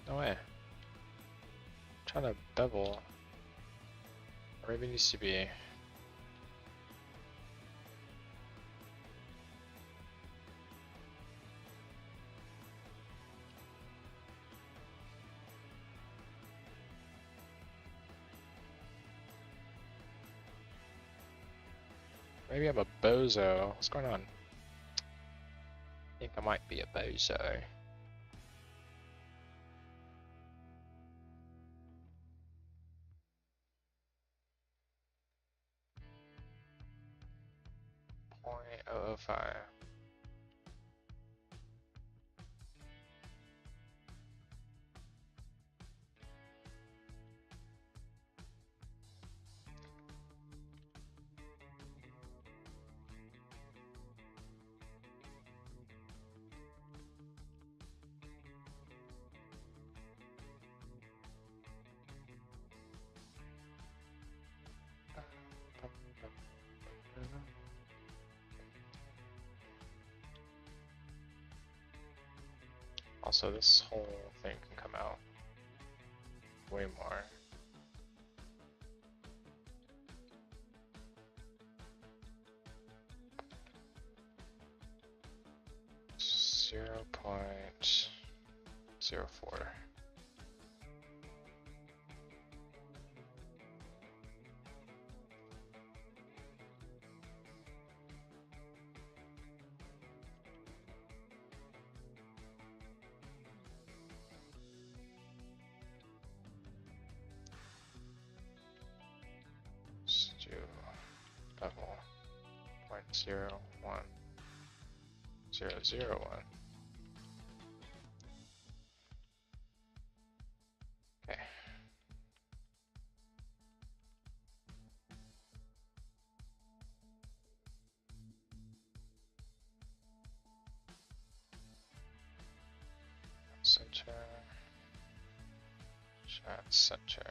No way. I'm trying to bevel. Or maybe it needs to be. Maybe I'm a bozo. What's going on? I think I might be a bozo. .005. Also, this whole thing can come out way more. Zero point 0.04. 0, 1, 0, 0, 1. Okay. Center. Chat center.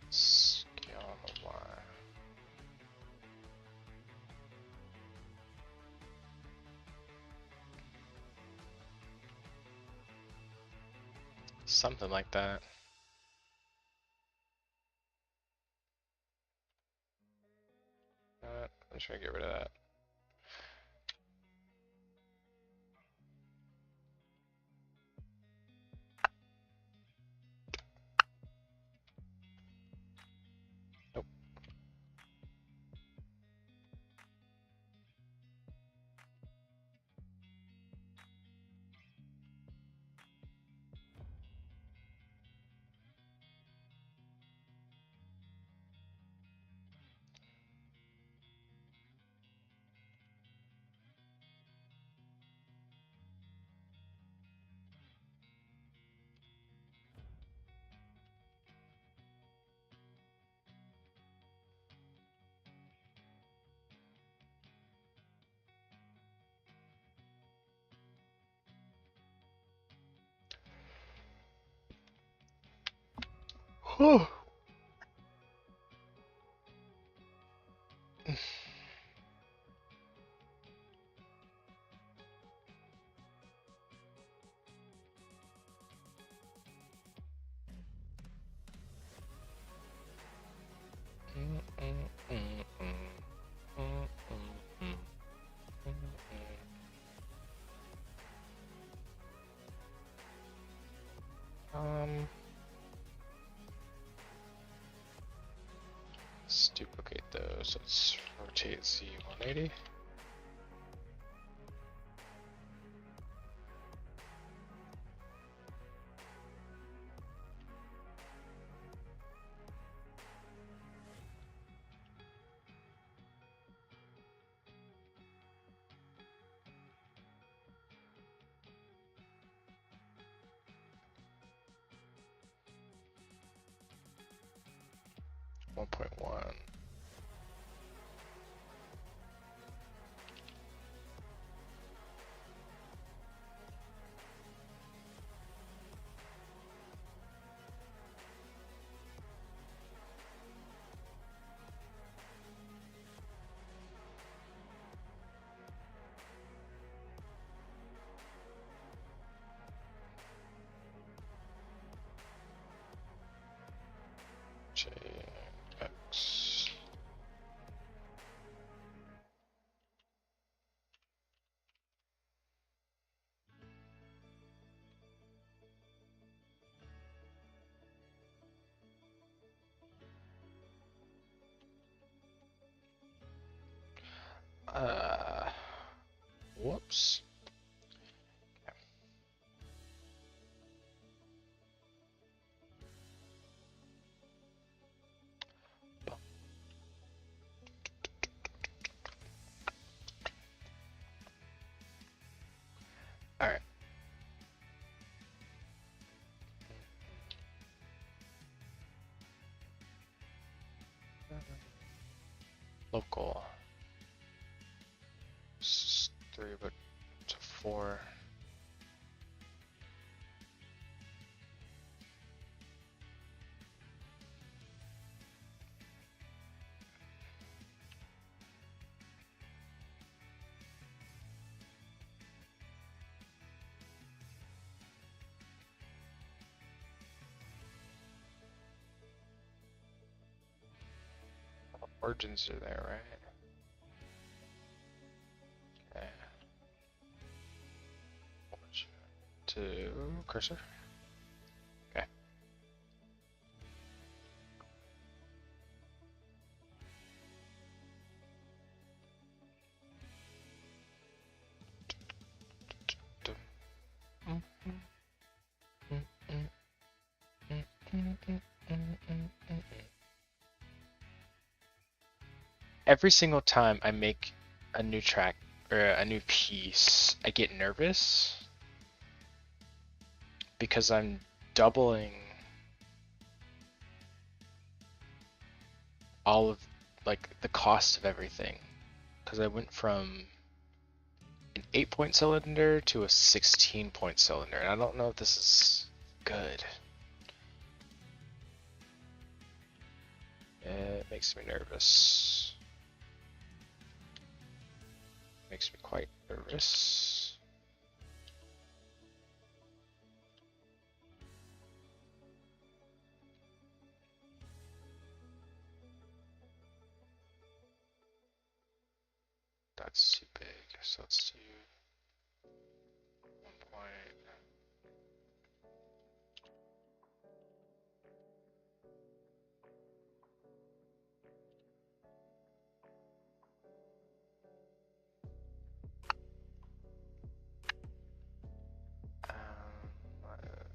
Scale on the Y. Something like that. I'm just gonna get rid of that. Nope. Whew. Let's duplicate those. Let's rotate Z180. One point one. JX. Whoops. All right. Local. 3 but to 4. origins are there, right? Okay. Origin to cursor. Okay. Every single time I make a new track or a new piece, I get nervous because I'm doubling all of like the cost of everything. Because I went from an 8-point cylinder to a 16-point cylinder, and I don't know if this is good. It makes me nervous. Makes me quite nervous. That's too big, so let's do 1 point.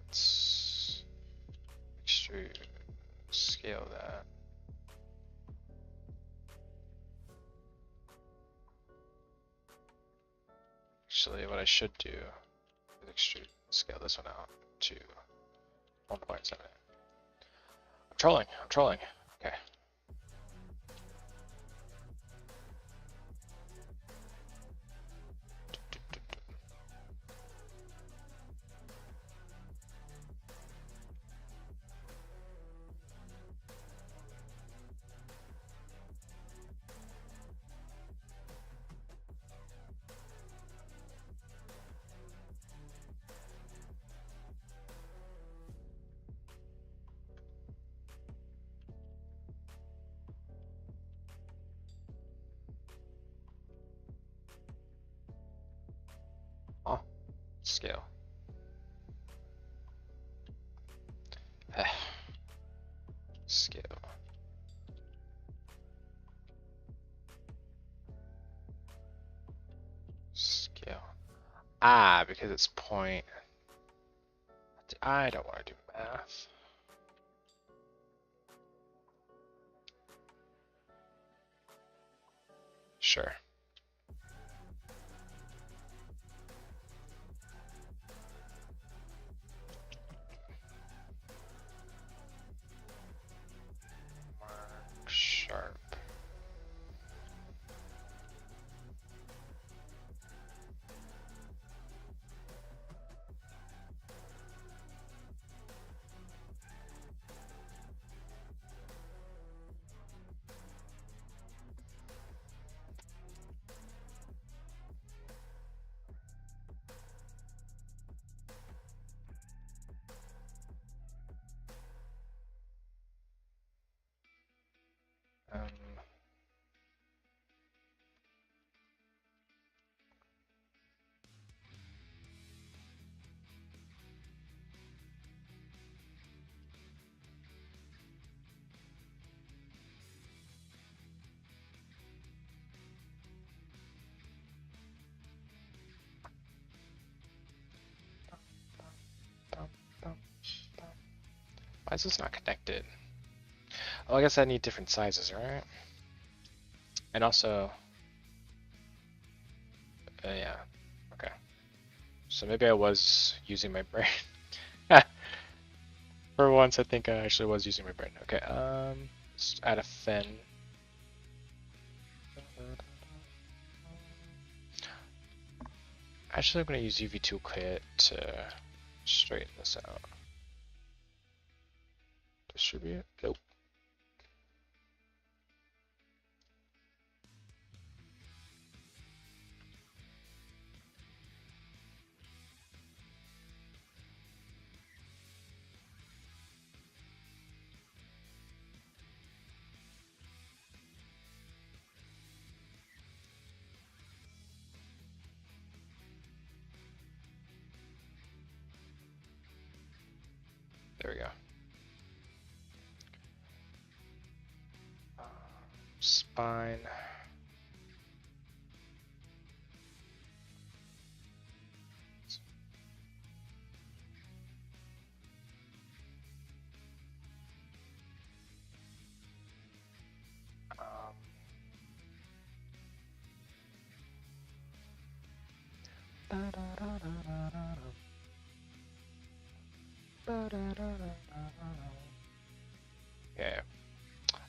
Let's extrude, scale that. Actually, what I should do is extrude, scale this one out to 1.7. I'm trolling. Okay. Oh, scale. Scale. Scale. Ah, because it's point. I don't want to do math. Sure. Mark sharp. Um, Why is this not connected? Oh, I guess I need different sizes, right? And also, yeah, okay. So maybe I was using my brain. For once, I think I actually was using my brain. Okay, let's add a fin. Actually, I'm going to use UV toolkit to straighten this out. Distribute? Nope. fine. Okay,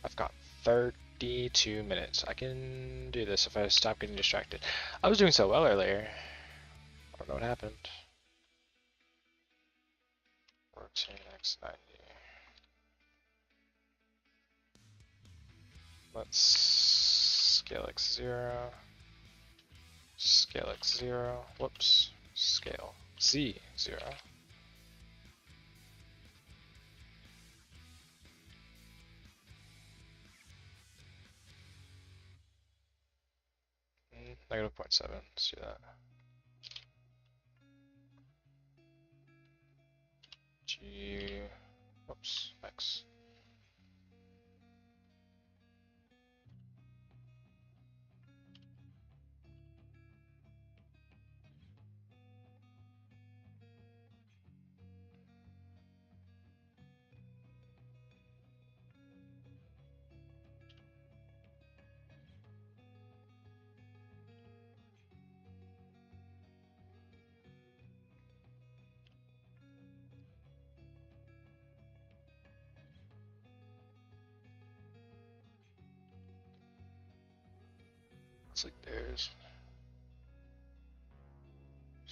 I've got 32 minutes. I can do this if I stop getting distracted. I was doing so well earlier. I don't know what happened. 14x90. Let's scale x0. Scale x0. Whoops. Scale z0. Negative 0.7. Let's do that. G. Whoops. X. It's like there's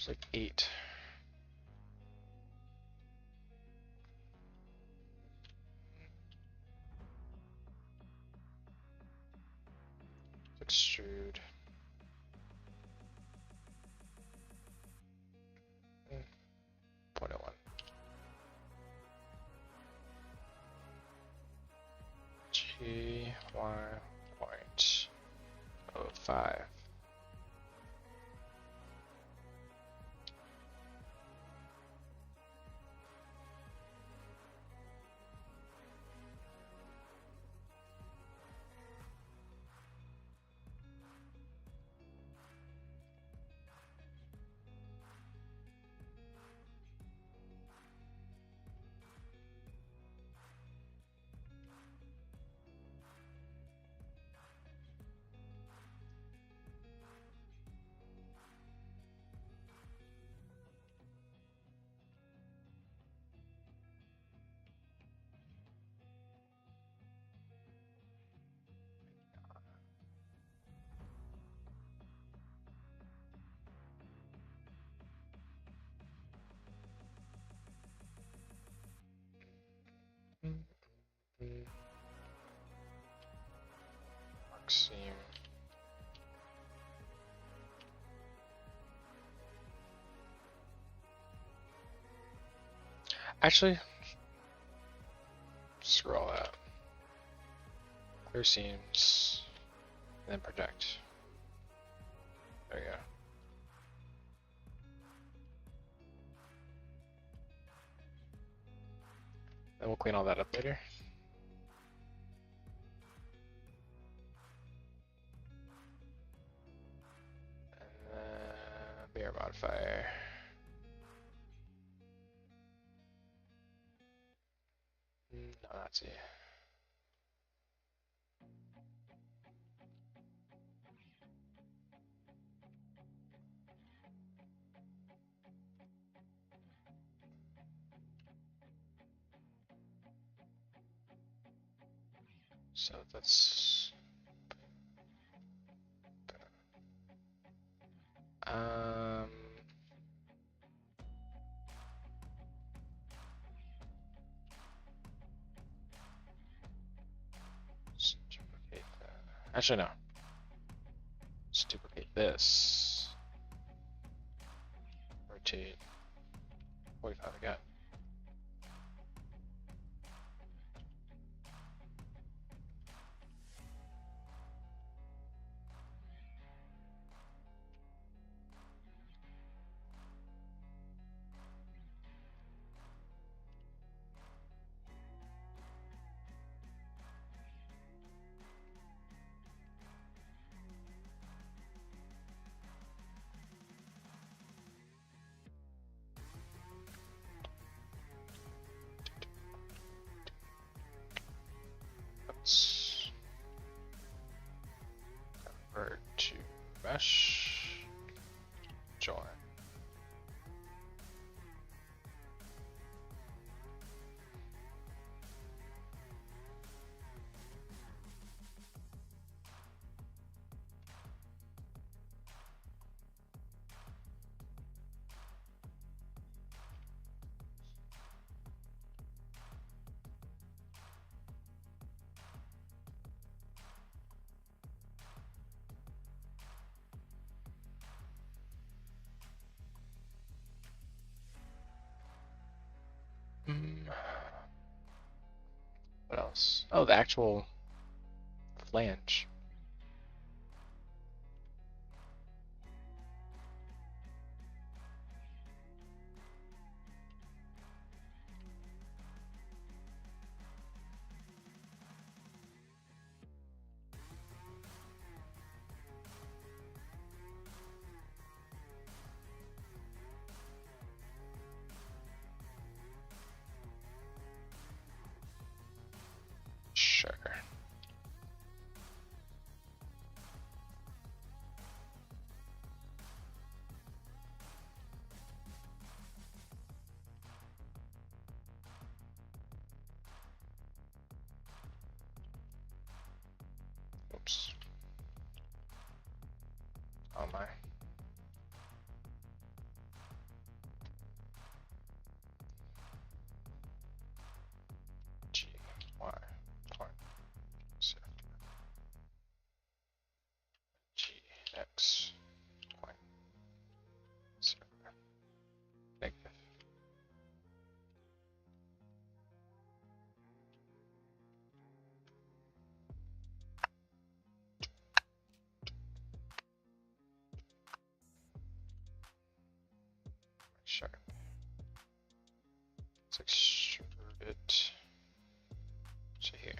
like 8. Extrude. 0.01. G Y 0.05. Mark seam. Actually, screw all that. Clear seams, and then project. There you go. Then we'll clean all that up later. And then bear modifier. No, that's it. So that's let's duplicate that. Actually no. Let's duplicate this. Rotate 45 again. mesh. Join. What else? Oh, the actual flange. Sure. Oops. Oh my. G, Y, point, Z, G, X, point, Z, negative. Sure. Let's extrude it to here.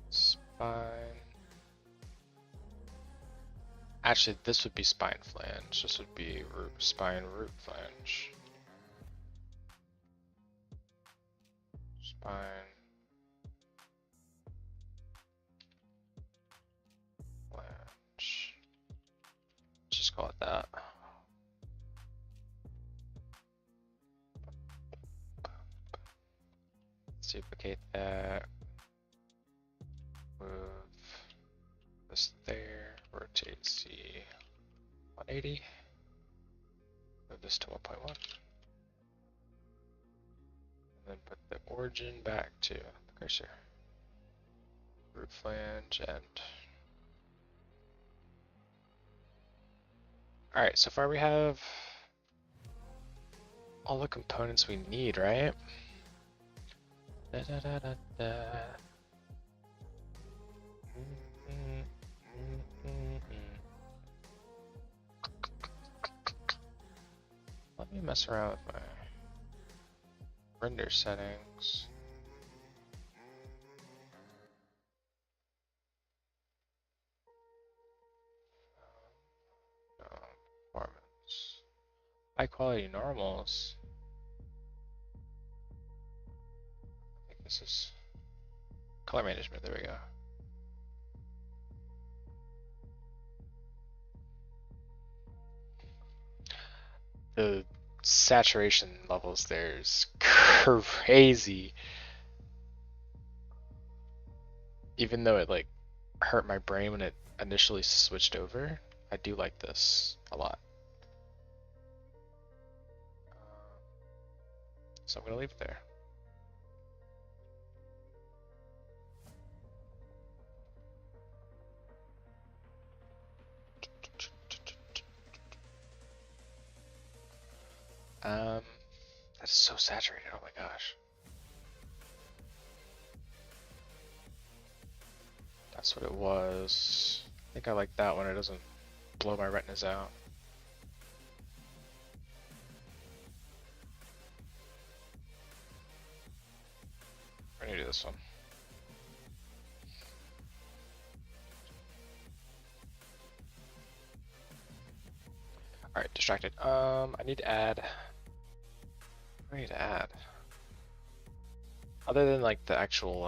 Spine. Actually, this would be spine flange. This would be root, spine root flange. Spine flange. Just call it that. Let's duplicate that. Move this there. Rotate Z 180. Move this to 1.1. And then put the origin back to the cursor. Root flange and. Alright, so far we have all the components we need, right? Da, da, da, da, da. Let me mess around with my render settings. Performance. High quality normals. I think this is color management. There we go. The saturation levels there is crazy. Even though it like hurt my brain when it initially switched over, I do like this a lot. So I'm gonna leave it there. That is so saturated. Oh my gosh. That's what it was. I think I like that one. It doesn't blow my retinas out. We're gonna do this one. Alright, distracted. I need to add. What do I need to add? Other than like the actual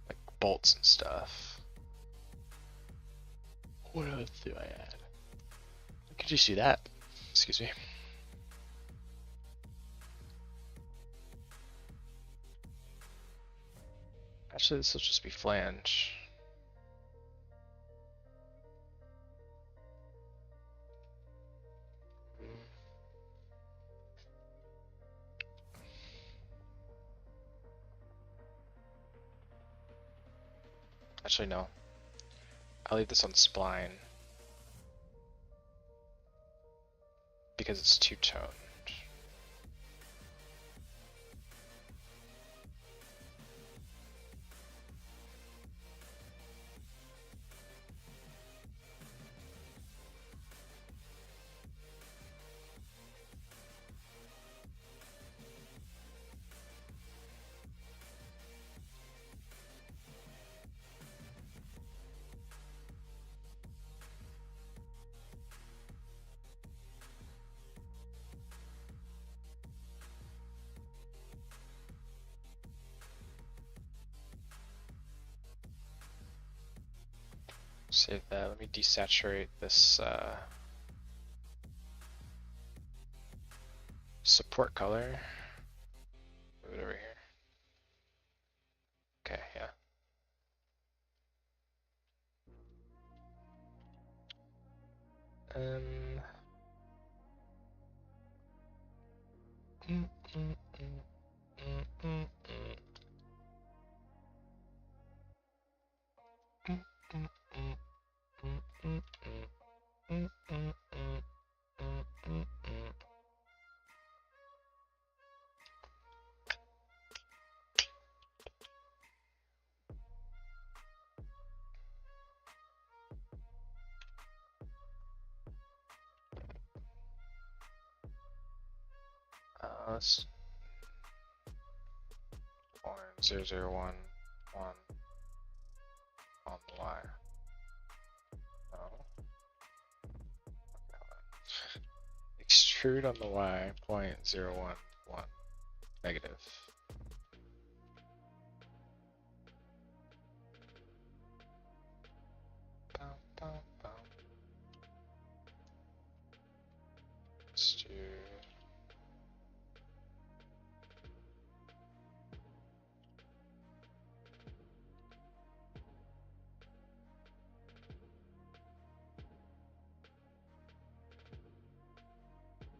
like bolts and stuff. What else do I add? Could you see that? Excuse me. Actually, this will just be flange. Actually, no. I'll leave this on spline because it's two-toned. Save that. Let me desaturate this support color. Move it over here. Okay, yeah. Mm, mm, mm, mm, mm, mm, mm, mm, mm, mm, mm, mm, mm, mm. Let's 001 on the Y. No. Extrude on the Y, 0.011, negative. Bum, bum, bum. Extrude.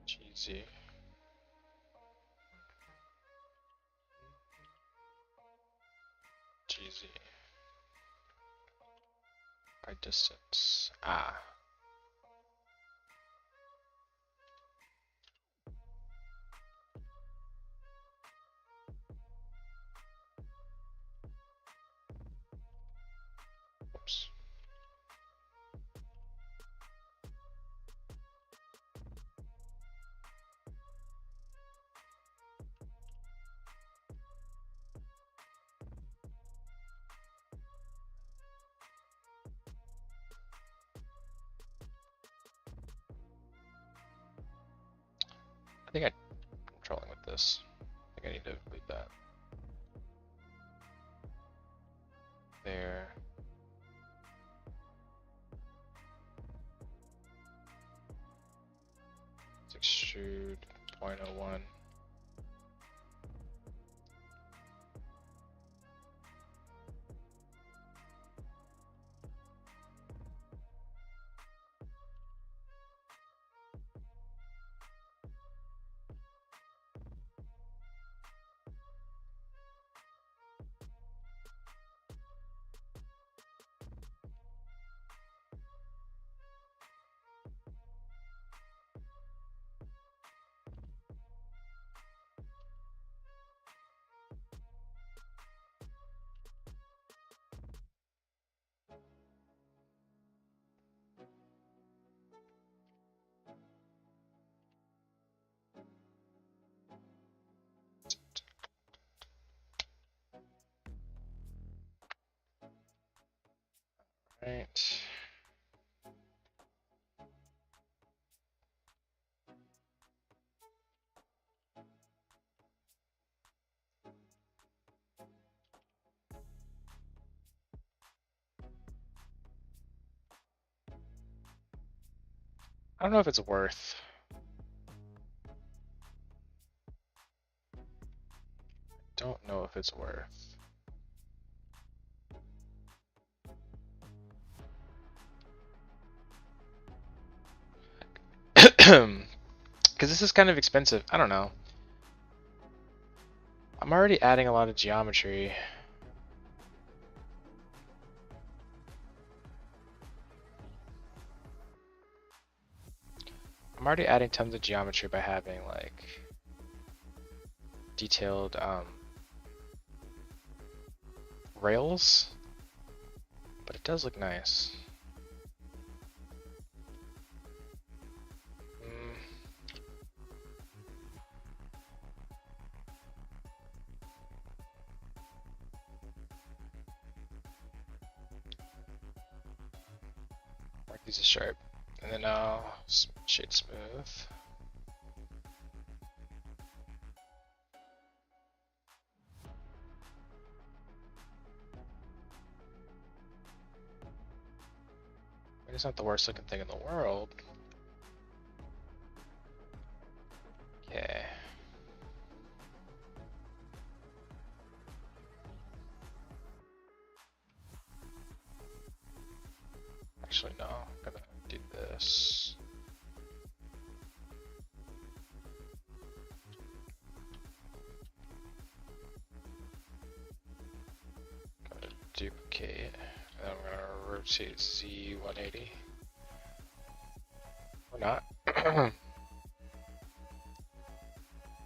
GZ. GZ. By distance. Ah. Oops. I think I'm trolling with this. I think I need to leave that there. Let's extrude 0.01. Right. I don't know if it's worth. Don't know if it's worth. Because this is kind of expensive. I don't know. I'm already adding a lot of geometry. I'm already adding tons of geometry by having like detailed rails, but it does look nice. Mark these as sharp, and then I'll shade smooth. It's not the worst looking thing in the world. Okay. Actually, no. I'm gonna do this. Go to duplicate. And I'm gonna rotate Z 180. Or not.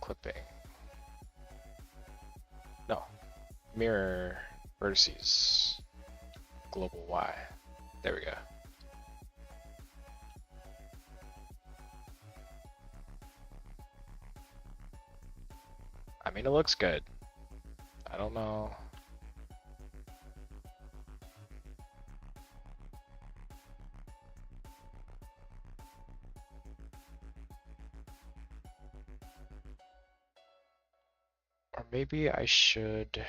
Clipping. No. Mirror vertices. Global Y. There we go. I mean, it looks good. I don't know. Or maybe I should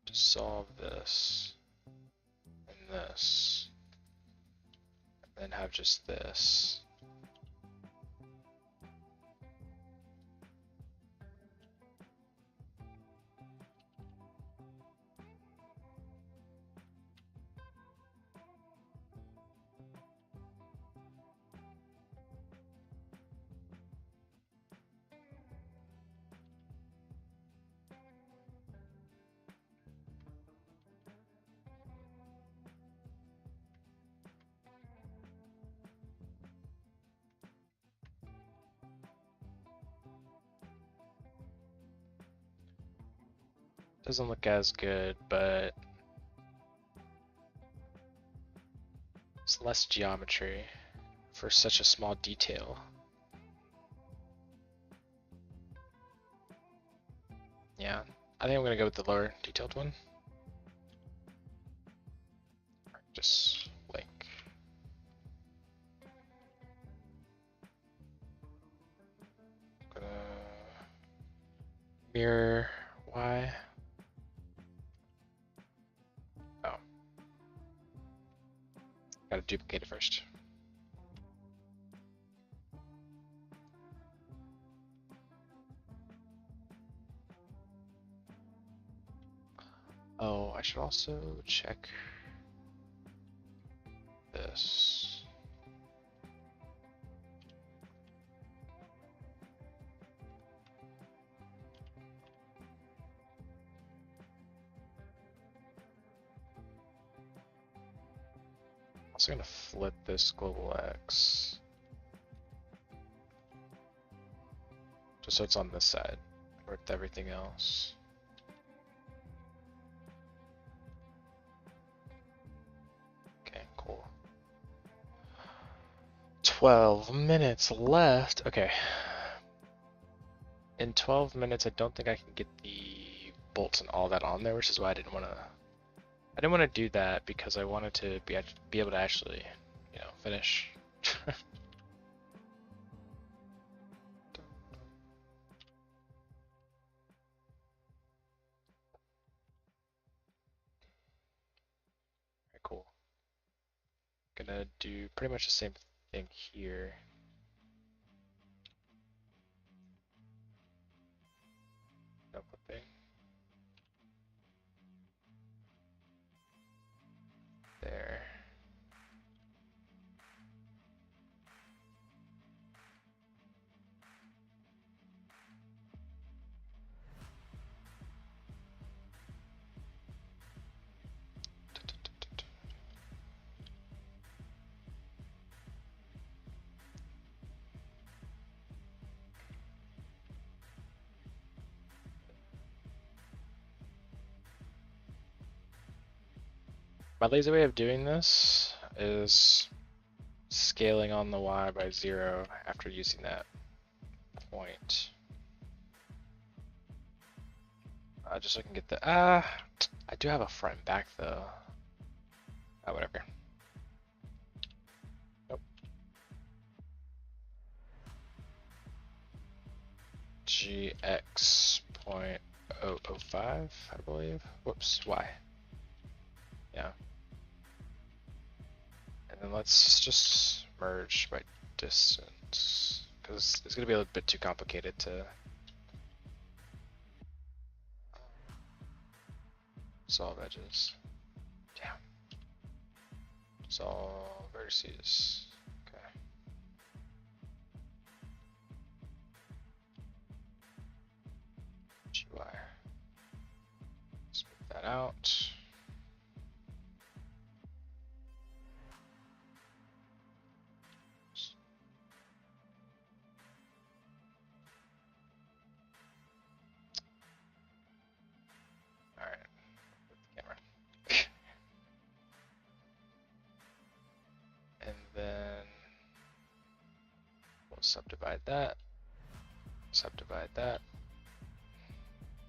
dissolve this and this, and then have just this. Doesn't look as good, but it's less geometry for such a small detail. Yeah, I think I'm gonna go with the lower detailed one. Just link. Gonna mirror Y. Oh. Gotta duplicate it first. Oh, I should also check this. Also gonna flip this global X. Just so it's on this side, with everything else. Okay, cool. 12 minutes left. Okay. In 12 minutes, I don't think I can get the bolts and all that on there, which is why I didn't want to I didn't want to do that because I wanted to be able to actually, finish. Cool. Gonna do pretty much the same thing here. No clipping. There. My lazy way of doing this is scaling on the Y by 0 after using that point. Just so I can get the, I do have a front and back though. Whatever. Nope. GX.005, I believe. Whoops, Y. Yeah. And then let's just merge by distance, because it's going to be a little bit too complicated to solve edges. Damn. Solve vertices. Okay. GY. Smooth that out. And then we'll subdivide that,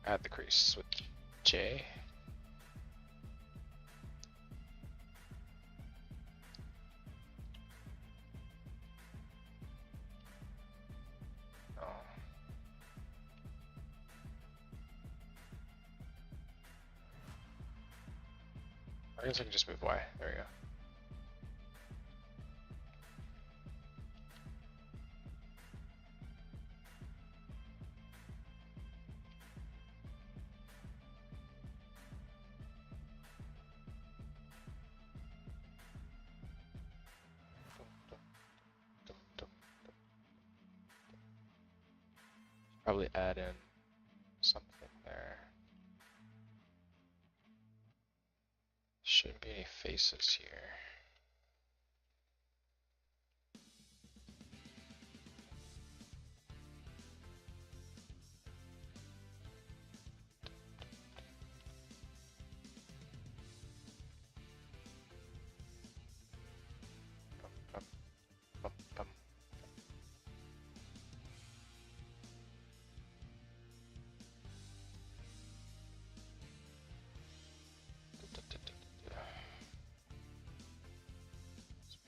add the crease with J. Oh. I guess I can just move Y, there we go. Probably add in something there. Shouldn't be any faces here.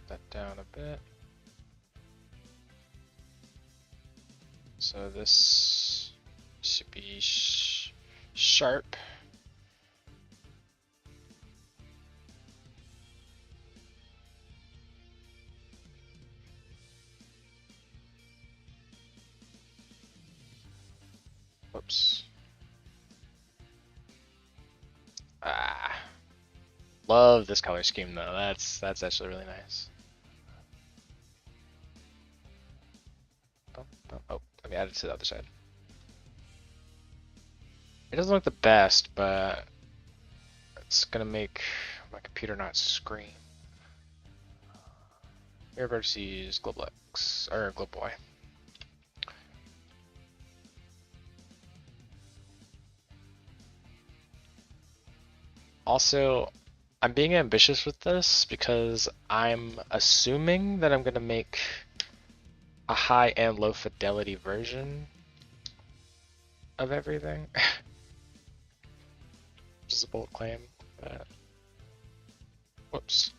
That down a bit. So this should be sharp. Whoops. Love this color scheme though. That's actually really nice. Oh, let me add it to the other side. It doesn't look the best, but it's gonna make my computer not scream. Mirror vertices, global X, or global Y. Also, I'm being ambitious with this because I'm assuming that I'm gonna make a high and low fidelity version of everything. Which is a bold claim, but Whoops.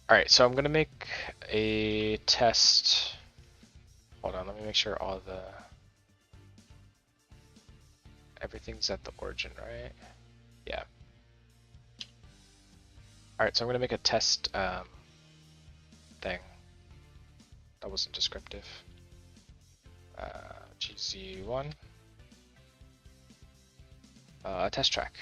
Alright, so I'm gonna make a test. Hold on, let me make sure all the everything's at the origin, right? Yeah. Alright, so I'm gonna make a test thing. That wasn't descriptive. GZ1. Test track.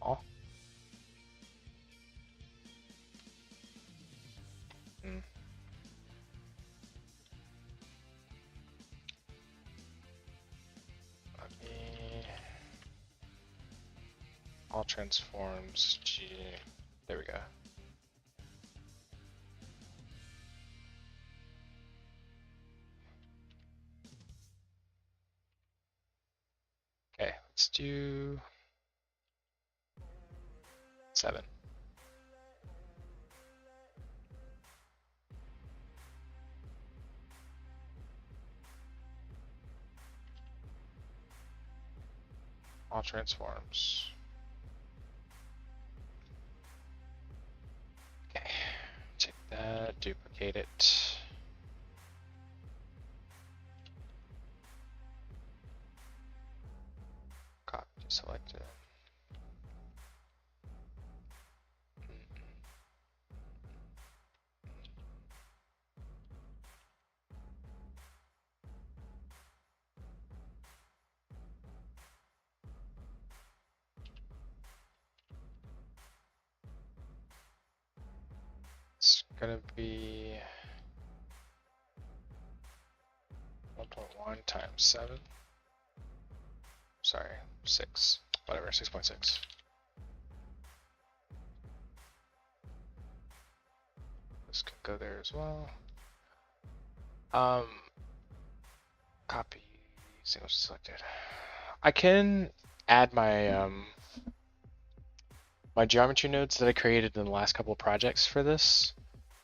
Oh. Let me all transforms G. There we go. Okay, let's do 7. All transforms. Okay, take that, duplicate it. Copy, select it. It's gonna be 1.1 times 7. Sorry, 6. Whatever, 6.6. This can go there as well. Copy. Single selected. I can add my my geometry nodes that I created in the last couple of projects for this,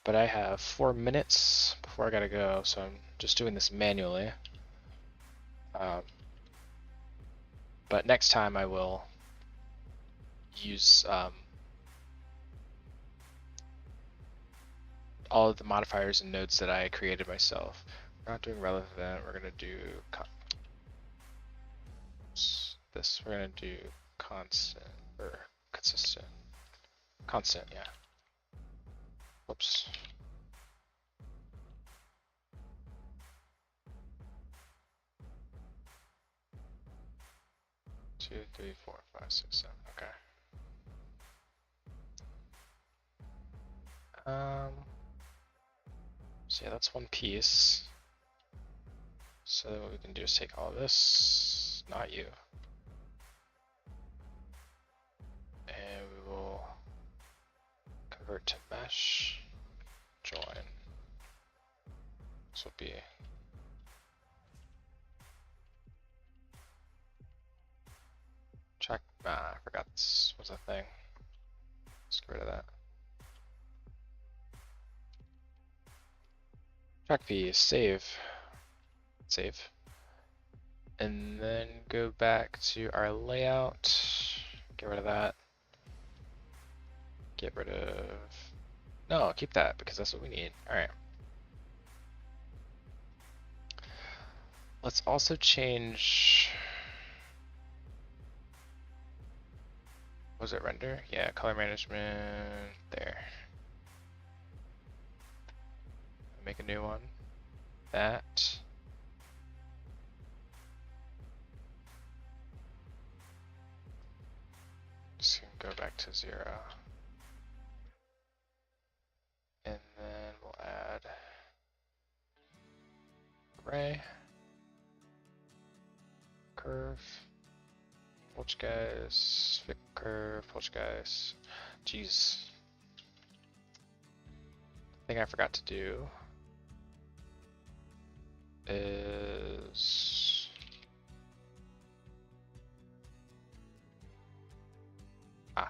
but I have 4 minutes before I gotta go, so I'm just doing this manually. But next time I will use all of the modifiers and nodes that I created myself. We're not doing relevant, we're gonna do this, we're gonna do constant, or consistent. Constant, yeah. Whoops. Two, three, four, five, six, 7. Okay. So yeah, that's one piece. So what we can do is take all this, not you, and we will convert to mesh, join. This will be check. I forgot this was a thing. Let's get rid of that. Track piece, save. Save. And then go back to our layout. Get rid of that. Get rid of. No, keep that because that's what we need. Alright. Let's also change. Was it render? Yeah, color management there. Make a new one. That. Just gonna go back to 0. And then we'll add array, curve, Poltergeist, fit curve, Poltergeist. Jeez. Thing I forgot to do is okay.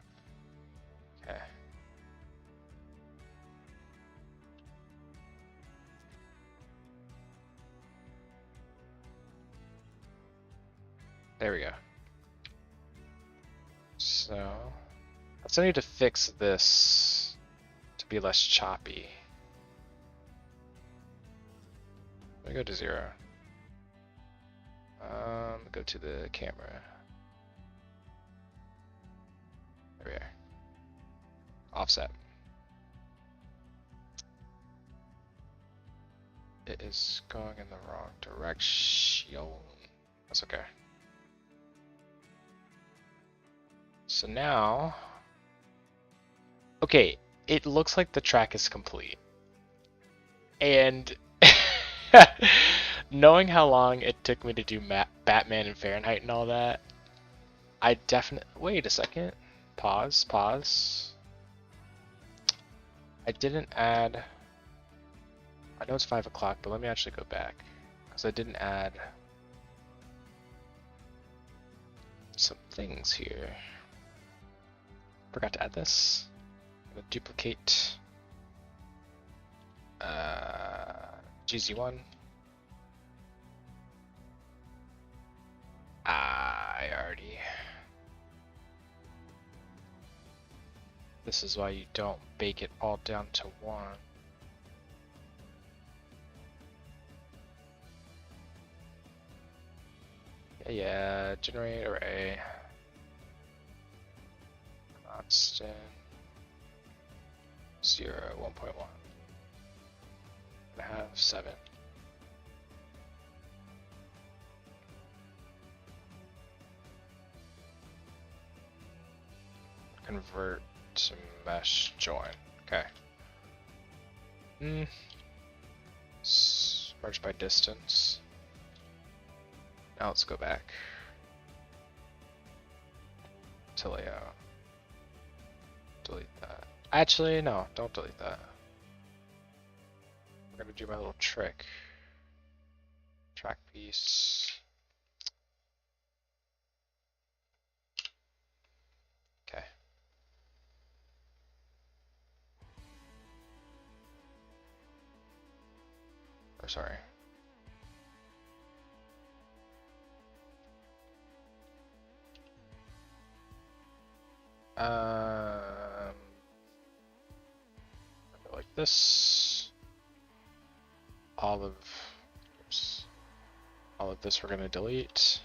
There we go. So I still need to fix this to be less choppy. Let me go to 0. Go to the camera. There we are. Offset. It is going in the wrong direction. That's okay. So now, okay, it looks like the track is complete. And knowing how long it took me to do Batman and Fahrenheit and all that, I definitely... Wait a second. Pause. I didn't add... I know it's 5 o'clock, but let me actually go back. Because I didn't add some things here. Forgot to add this. I'm going to duplicate GZ1. I already... This is why you don't bake it all down to 1. Yeah, generate array. Constant 0, 1.1. I have 7. Convert to mesh join. Okay. Merge by distance. Now let's go back to layout. Delete that. Actually, no, don't delete that. I'm gonna do my little trick. Track piece. Okay. Or sorry. Like this. All of this we're gonna delete,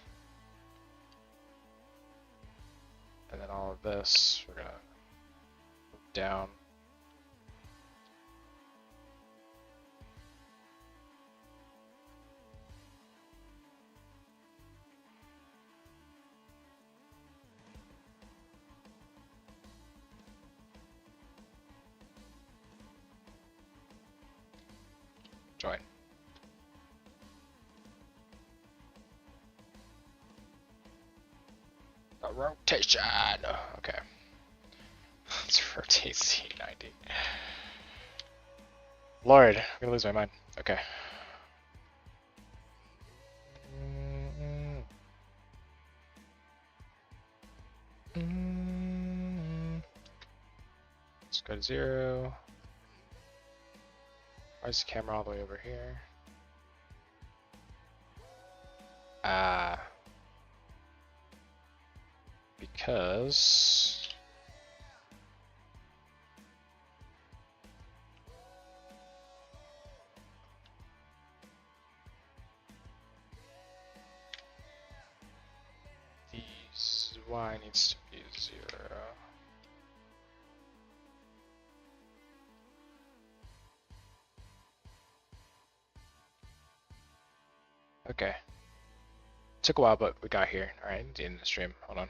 and then all of this we're gonna move down. Join. A rotation. Okay. Let's rotate C90. Lord, I'm gonna lose my mind. Okay. Let's go to 0. Why is the camera all the way over here? Because these Y needs to be 0. Okay. Took a while, but we got here. Alright, the end of the stream. Hold on.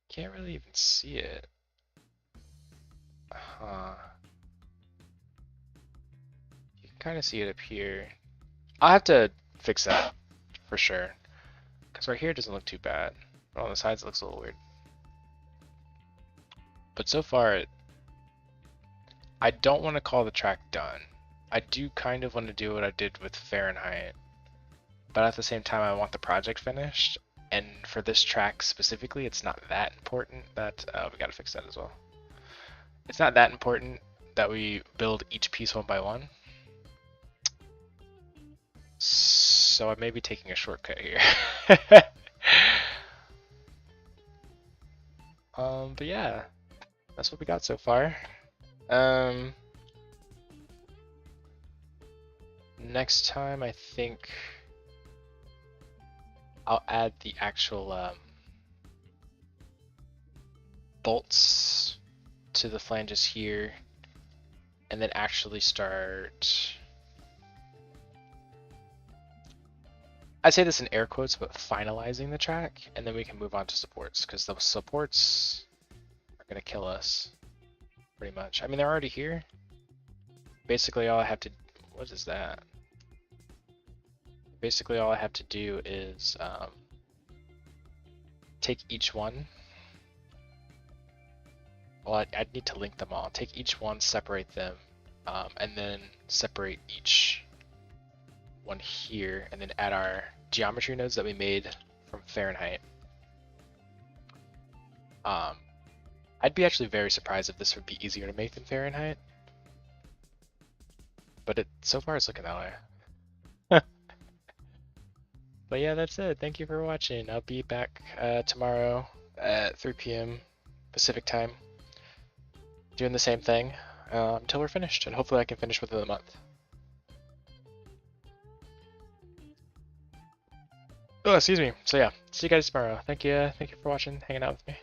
Can't really even see it. You can kind of see it up here. I'll have to fix that for sure. Because right here it doesn't look too bad. But on the sides it looks a little weird. But so far, I don't want to call the track done. I do kind of want to do what I did with Fahrenheit. But at the same time, I want the project finished. And for this track specifically, it's not that important that we gotta fix that as well. It's not that important that we build each piece one by one. So I may be taking a shortcut here. But yeah, that's what we got so far. Next time I think I'll add the actual bolts to the flanges here, and then actually start. I say this in air quotes, but finalizing the track, and then we can move on to supports, because the supports are gonna kill us, pretty much. I mean, they're already here. Basically, all I have to, what is that? Basically, all I have to do is take each one. Well, I'd need to link them all. Take each one, separate them, and then separate each one here, and then add our geometry nodes that we made from Fahrenheit. I'd be actually very surprised if this would be easier to make than Fahrenheit, but so far it's looking that way. But yeah, that's it. Thank you for watching. I'll be back tomorrow at 3 p.m. Pacific time, doing the same thing until we're finished, and hopefully I can finish within a month. Oh, excuse me. So yeah, see you guys tomorrow. Thank you for watching, hanging out with me.